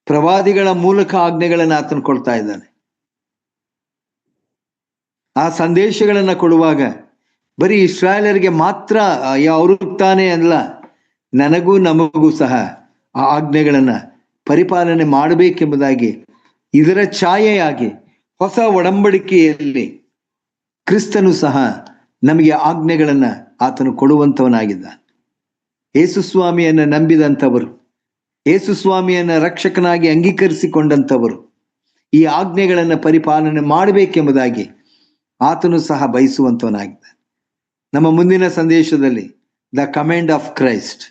ಪ್ರವಾದಿಗಳ ಮೂಲಕ ಆಜ್ಞೆಗಳನ್ನು ಆತನು ಕೊಡ್ತಾ ಇದ್ದಾನೆ. ಆ ಸಂದೇಶಗಳನ್ನ ಕೊಡುವಾಗ ಬರೀ ಇಸ್ರಾಯೇಲರಿಗೆ ಮಾತ್ರ ಅವರು ತಾನೇ ಅಲ್ಲ, ನನಗೂ ನಮಗೂ ಸಹ ಆ ಆಜ್ಞೆಗಳನ್ನ ಪರಿಪಾಲನೆ ಮಾಡಬೇಕೆಂಬುದಾಗಿ, ಇದರ ಛಾಯೆಯಾಗಿ ಹೊಸ ಒಡಂಬಡಿಕೆಯಲ್ಲಿ ಕ್ರಿಸ್ತನು ಸಹ ನಮಗೆ ಆಜ್ಞೆಗಳನ್ನ ಆತನು ಕೊಡುವಂತವನಾಗಿದ್ದ. ಯೇಸುಸ್ವಾಮಿಯನ್ನ ನಂಬಿದಂಥವರು, ಯೇಸುಸ್ವಾಮಿಯನ್ನ ರಕ್ಷಕನಾಗಿ ಅಂಗೀಕರಿಸಿಕೊಂಡಂಥವರು ಈ ಆಜ್ಞೆಗಳನ್ನ ಪರಿಪಾಲನೆ ಮಾಡಬೇಕೆಂಬುದಾಗಿ ಆತನು ಸಹ ಬಯಸುವಂತವನಾಗಿದ್ದ. ನಮ್ಮ ಮುಂದಿನ ಸಂದೇಶದಲ್ಲಿ ದ ಕಮಾಂಡ್ ಆಫ್ ಕ್ರೈಸ್ಟ್,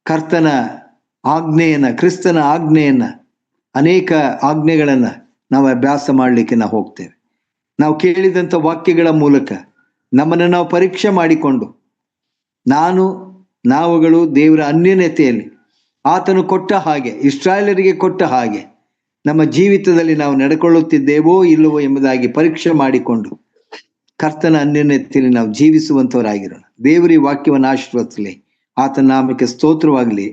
ಕರ್ತನ ಆಜ್ಞೆಯನ್ನ, ಕ್ರಿಸ್ತನ ಆಜ್ಞೆಯನ್ನ, ಅನೇಕ ಆಜ್ಞೆಗಳನ್ನ ನಾವು ಅಭ್ಯಾಸ ಮಾಡಲಿಕ್ಕೆ ನಾವು ಹೋಗ್ತೇವೆ. ನಾವು ಕೇಳಿದಂಥ ವಾಕ್ಯಗಳ ಮೂಲಕ ನಮ್ಮನ್ನು ನಾವು ಪರೀಕ್ಷೆ ಮಾಡಿಕೊಂಡು ನಾವುಗಳು ದೇವರ ಅನ್ಯೋನ್ಯತೆಯಲ್ಲಿ ಆತನು ಕೊಟ್ಟ ಹಾಗೆ, ಇಸ್ರಾಯೇಲರಿಗೆ ಕೊಟ್ಟ ಹಾಗೆ ನಮ್ಮ ಜೀವಿತದಲ್ಲಿ ನಾವು ನಡ್ಕೊಳ್ಳುತ್ತಿದ್ದೇವೋ ಇಲ್ಲವೋ ಎಂಬುದಾಗಿ ಪರೀಕ್ಷೆ ಮಾಡಿಕೊಂಡು ಕರ್ತನ ಅನ್ಯೋನ್ಯತೆಯಲ್ಲಿ ನಾವು ಜೀವಿಸುವಂತವರಾಗಿರೋಣ. ದೇವರ ವಾಕ್ಯವನ್ನು ಆಶೀರ್ವದಿಸಲಿ. ಆತನ ನಾಮಕ್ಕೆ ಸ್ತೋತ್ರವಾಗಲಿ.